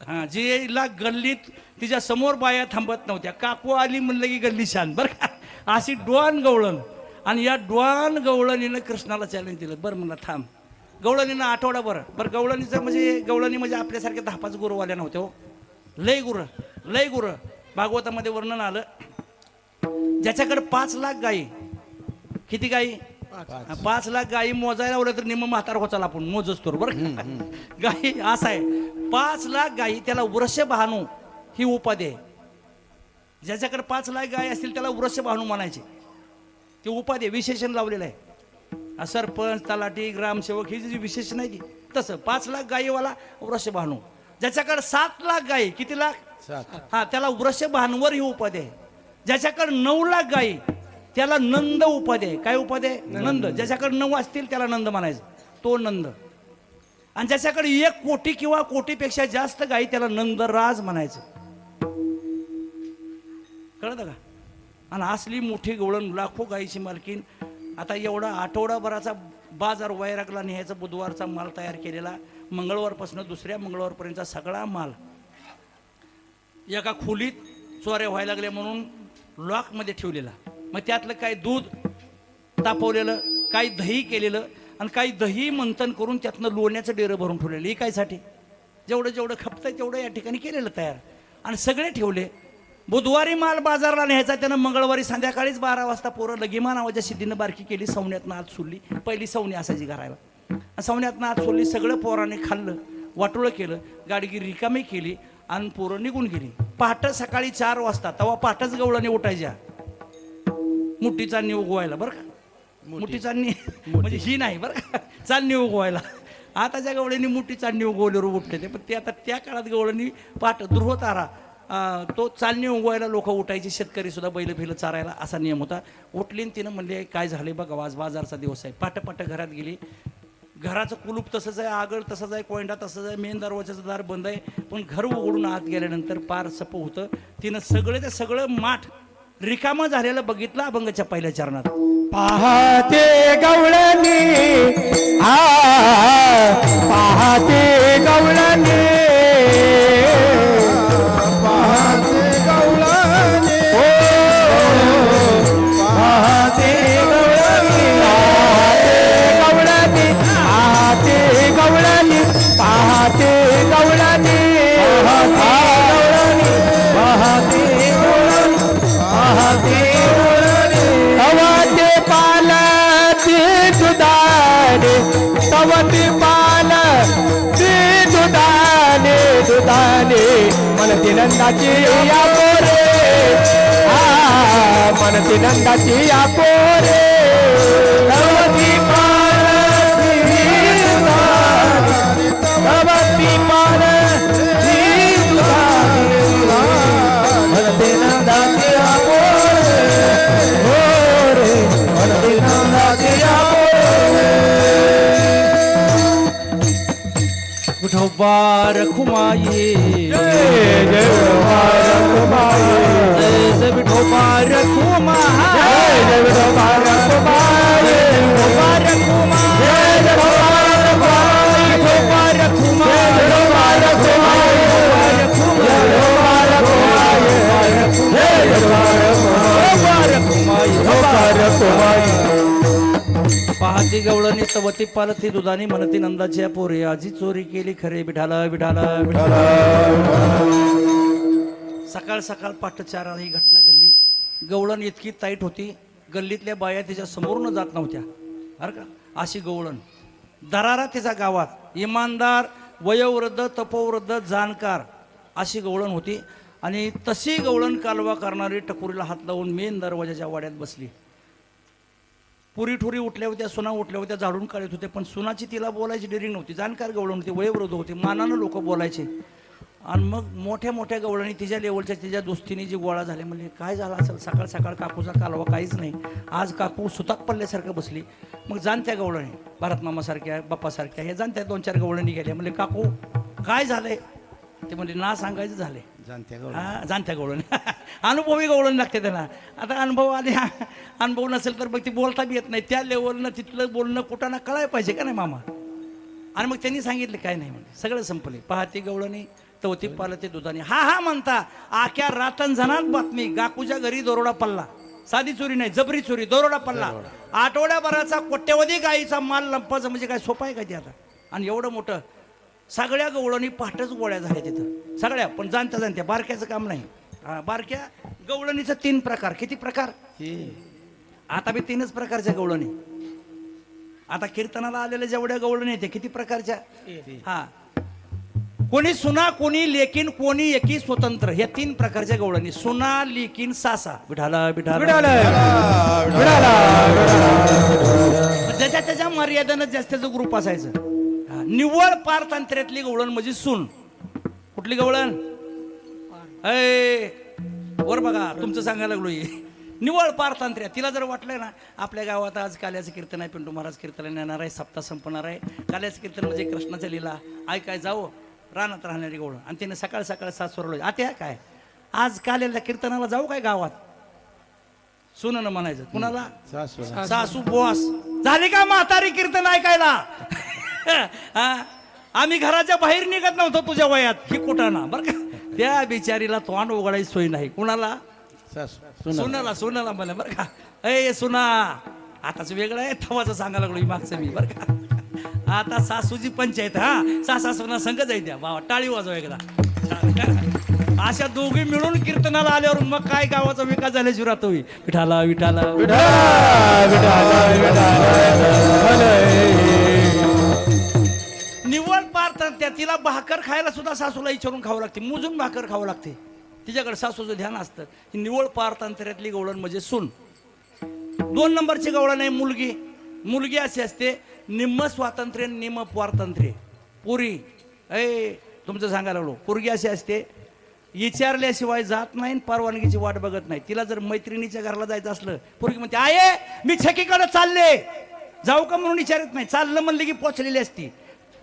हां, जिला गल्लीत तिच्या समोर बाया थांबत नव्हत्या. काकू आली म्हणलं की गल्ली शान बरं का. अशी डोन गवळण. आणि या डोन गवळणीनं कृष्णाला चॅलेंज दिलं. बरं म्हणलं थांब, गवळणीनं आठवडाभर बरं गवळणीचं म्हणजे गवळणी म्हणजे आपल्यासारख्या 10-5 गुरुवाल्या नव्हते हो. लय गुरं भागवतामध्ये वर्णन आलं. ज्याच्याकडे 5 लाख गायी, किती गायी? 5 लाख गायी मोजायला लावलं तर निम्म म्हातार होचाल आपण मोजच तो बरं गायी असा आहे. 5 लाख गायी त्याला वृषभानू ही उपाधी आहे. ज्याच्याकडे 5 लाख गायी असतील त्याला वृषभानू म्हणायचे. ती उपाधी आहे, विशेषण लावलेलं आहे. सरपंच, तलाठी, ग्रामसेवक ही जी विशेषण आहे ती तसं 5 लाख गायीवाला वृषभानू. ज्याच्याकडे 7 लाख गायी, किती लाख? हा, त्याला वृषभानवर ही उपाधी आहे. ज्याच्याकडे 9 लाख गायी त्याला नंद उपाधी आहे. काय उपाधी आहे? नंद. ज्याच्याकडे 9 असतील त्याला नंद म्हणायचं, तो नंद. आणि ज्याच्याकडे 1 कोटी किंवा कोटीपेक्षा जास्त गायी त्याला नंदराज म्हणायचं. कळतं का? आणि असली मोठी गवळण लाखो गायीची मालकीन. आता एवढा आठवडाभराचा बाजार वैरागला न्यायचा बुधवारचा माल तयार केलेला, मंगळवारपासून दुसऱ्या मंगळवारपर्यंतचा सगळा माल एका खोलीत चोऱ्या व्हायला लागल्या म्हणून लॉकमध्ये ठेवलेला. मग त्यातलं काही दूध तापवलेलं, काही दही केलेलं आणि काही दही मंथन करून त्यातनं लोण्याचं डेरं भरून ठेवलेलं. हे कायसाठी? जेवढं खपतंय तेवढं या ठिकाणी केलेलं तयार आणि सगळे ठेवले. बुधवारी माल बाजारला न्यायचा, त्यानं मंगळवारी संध्याकाळीच 12 वाजता पोरं लगीमा नावाच्या सिद्धीनं बारकी केली. सवण्यातनं आत सोडली. पहिली सवणी असायची घरायला. सवण्यातनं आत सोडली. सगळं पोराने खाल्लं, वाटोळं केलं, गाडगी रिकामी केली आणि पोरं निघून गेली. पहाटे सकाळी 4 वाजता तेव्हा पहाटच गवळणी उठायच्या मुठी चालणी उगवायला. बरं का? मुठी चालणी म्हणजे ही नाही बरं का, चालणी उगवायला. आताच्या गवळणी मुठी चालणी उगवल्यावर उठले ते. पण ते आता त्या काळात गवळणी पाठ ध्रुवतारा तो चालणी उगवायला लोक उठायचे. शेतकरी सुद्धा बैल भेलं चारायला असा नियम होता. उठली आणि तिनं म्हणले काय झाले बघा, आज बाजारचा दिवस आहे. पाट घरात गेली. घराचं कुलूप तसंच आहे, आगळ तसंच आहे, कोयंडा तसंच आहे, मेन दरवाजाचं दार बंद आहे. पण घर उघडून आत गेल्यानंतर पार सप होतं. तिनं सगळं माठ रिकामं झालेलं बघितलं अभंगाच्या पहिल्या चरणात. पाहते गवळणी पाहते गवळणी पाहते गवळणी पाहते गवळणी पाहते गवळणी पाहते गवळणी पाहते गवळणी पाहते तवते पाल ते दुधाने तवते पाल ते दुधाने मनती नंदाची या पोरे मनती नंदाची या पोरे तवती पाल तवती पाल मनती नंदाची या पोरे विठोबा रखुमाई जय विठोबा रखुमाई जय विठोबा रखुमाई जय विठोबा रखुमाई विठोबा रखुमाई विठोबा रखुमाई विठोबा रखुमाई विठोबा रखुमाई विठोबा रखुमाई पाहती गवळणी तवती पालती दुधानी म्हणती नंदाच्या पोरे आजी चोरी केली खरे विठाला विठाला विठाला. सकाळ सकाळ पाठ 4 ही घटना घडली. गवळण इतकी ताईट होती, गल्लीतल्या बाया तिच्या समोरून जात नव्हत्या बरं का. अशी गवळण दरारा तिच्या गावात, इमानदार, वयोवृद्ध, तपोवृद्ध, जाणकार अशी गवळण होती. आणि तशी गवळण कालवा करणारी टकुरीला हात लावून मेन दरवाजाच्या वाड्यात बसली. पुरी ठुरी उठल्या होत्या, सुना उठल्या होत्या, झाडून काढत होते. पण सुनाची तिला बोलायची डेअरिंग नव्हती. जाणकार गवळण होती, वयोवृद्ध होती, मानानं लोक बोलायचे. आणि मग मोठ्या मोठ्या गवळणी तिच्या लेवलच्या तिच्या दोस्तीने जी गोळा झाले. म्हणजे काय झालं असेल, सकाळ सकाळ काकूचा कालवा काहीच नाही. आज काकू सुताक पडल्यासारखं बसली. मग जाणत्या गवळणी भारतमामासारख्या बाप्पासारख्या हे जाणत्या 2-4 गवळणी गेल्या. म्हणजे काकू काय झालंय? ते म्हणजे ना सांगायचं झाले. जाणत्या गवळण अनुभवी गवळण लागते त्यांना. आता अनुभव आले, अनुभव नसेल तर मग ती बोलता बी येत नाही. त्या लेवलनं तिथलं बोलणं कुठं ना कळायला पाहिजे का नाही मामा. आणि मग त्यांनी सांगितलं काय नाही म्हणजे सगळं संपले. पाहते गवळणी तवती पालते दुधाने हा म्हणता आख्या रातन जणात बातमी गाकूच्या घरी दरोडा पडला. साधी चोरी नाही, जबरी चोरी, दरोडा पडला. आठवड्याभराचा कोट्यवधी गाईचा माल लंपाचं म्हणजे काय सोपं आहे का ते आता? आणि एवढं मोठं सगळ्या गवळणी पहाटच गोळ्या झाल्या तिथं सगळ्या, पण जाणत्या बारक्याचं काम नाही. बारक्या गवळणीचं 3 प्रकार. किती प्रकार? आता बी 3च प्रकारच्या गवळणी. आता कीर्तनाला आलेल्या जेवढ्या गवळणी येते किती प्रकारच्या? हा, कोणी सुना, कोणी लेकीन, कोणी एकी स्वतंत्र, ह्या 3 प्रकारच्या गवळणी. सुना, लेकीन, सासा. विठाला विठाला ज्याच्या त्याच्या मर्यादेनं जास्तीचं ग्रुप असायचं. निव्वळ पारतंत्र्यातली गवळण म्हणजे सून. कुठली गवळण? वर बघा, तुमचं सांगायला लागलो. निवळ पारतंत्र्य. तिला जर वाटलंय ना आपल्या गावात आज काल्याचं कीर्तन आहे, पिंटू महाराज कीर्तन येणार आहे, सप्ताह संपणार आहे, काल्याचं कीर्तन म्हणजे कृष्णाच्या लीला ऐकाय जावं, रानात राहणारी गवळण. आणि तिने सकाळ सकाळ सासूरला, आत्या काय आज काल्याला कीर्तनाला जाऊ काय गावात? सुननं म्हणायचं. कुणाला? सासू बॉस. झाली का म्हातारी कीर्तन ऐकायला? आम्ही घराच्या बाहेर निघत नव्हतो तुझ्या वयात. ही कुठाना बरं का, त्या बिचारीला तोंड उघडायची सोय नाही. कुणाला? सुनाला. सुनाला मला बरं का, ए सुना. आताच वेगळं आहे, थवाचं सांगायला लागलो मागचं मी बरं का. आता सासूची पंचायत. सासा सुना संघ जायत्या बाबा, टाळी वाजवा एकदा. अशा दोघी मिळून कीर्तनाला आल्यावर मग काय गावाचा विकास झाल्याशिवाय राहतो. विठाला विठाला निवड पारतात त्या. तिला भाकर खायला सुद्धा सासूला विचारून खावं लागते, मोजून भाकर खावं लागते. तिच्याकडे सासूचं ध्यान असतं. ही निवळ पारतंत्र्यातली गवळण म्हणजे सून. 2 नंबरची गवळण आहे मुलगी. मुलगी अशी असते निम्म स्वातंत्र्य निम्म पारतंत्र्य. पुरी तुमचं सांगायला लागलो. पोरगी अशी असते विचारल्याशिवाय जात नाही, परवानगीची वाट बघत नाही. तिला जर मैत्रिणीच्या घराला जायचं असलं, पोरगी म्हणते आये मी छकीकडे चालले, जाऊ का म्हणून विचारत नाही. चाललं म्हणले की पोचलेली असती.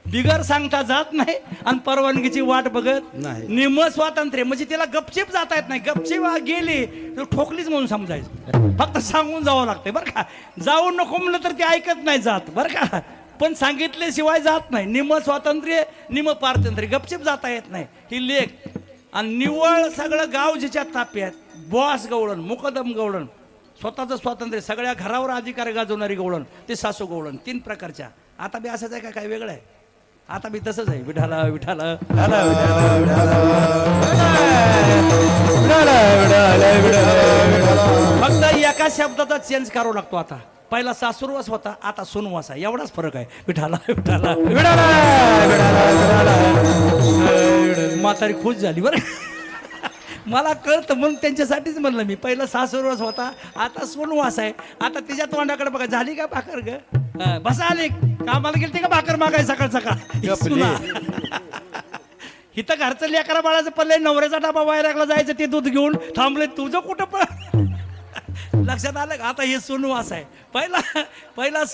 बिगर सांगता जात नाही आणि परवानगीची वाट बघत नाही. निम्म स्वातंत्र्य म्हणजे तिला गपचिप जाता येत नाही. गपचिप गेली तर ठोकलीच म्हणून समजायचं. फक्त सांगून जावं लागतंय बरं का. जाऊन नको म्हणलं तर ती ऐकत नाही जात बरं का, पण सांगितल्याशिवाय जात नाही. निम्म स्वातंत्र्य निम्म पारतंत्र्य. गपचिप जाता येत नाही. ही लेख. आणि निव्वळ सगळं गाव जिच्या ताप्यात. बॉस गवळण, मुकदम गवळण, स्वतःचं स्वातंत्र्य, सगळ्या घरावर अधिकार गाजवणारी गवळण, ते सासू गवळण. 3 प्रकारच्या. आता बी असंच आहे का काय वेगळं आहे? आता बी तसंच आहे. विठाला विठाला फक्त एका शब्दाचा चेंज करावा लागतो. आता पहिला सासूरवास होता, आता सुनवास आहे. एवढाच फरक आहे. विठाला विठाला म्हातारी खुश झाली बरं. मला कळतं म्हणून त्यांच्यासाठीच म्हणलं मी. पहिला सासूरवास होता, आता सोनवास आहे. आता तिच्या तोंडाकडे बघा. झाली का भाकर ग? बसा आले कामाला गेलते का भाकर मागाय सकाळ सकाळ? इथं घरचं लेकरा बाळाचं पडलंय, नवऱ्याचा डबा बाहेर जायचं, ते दूध घेऊन थांबले. तुझं कुठं पण लक्षात आलं का? आता हे सोनवास आहे. पहिला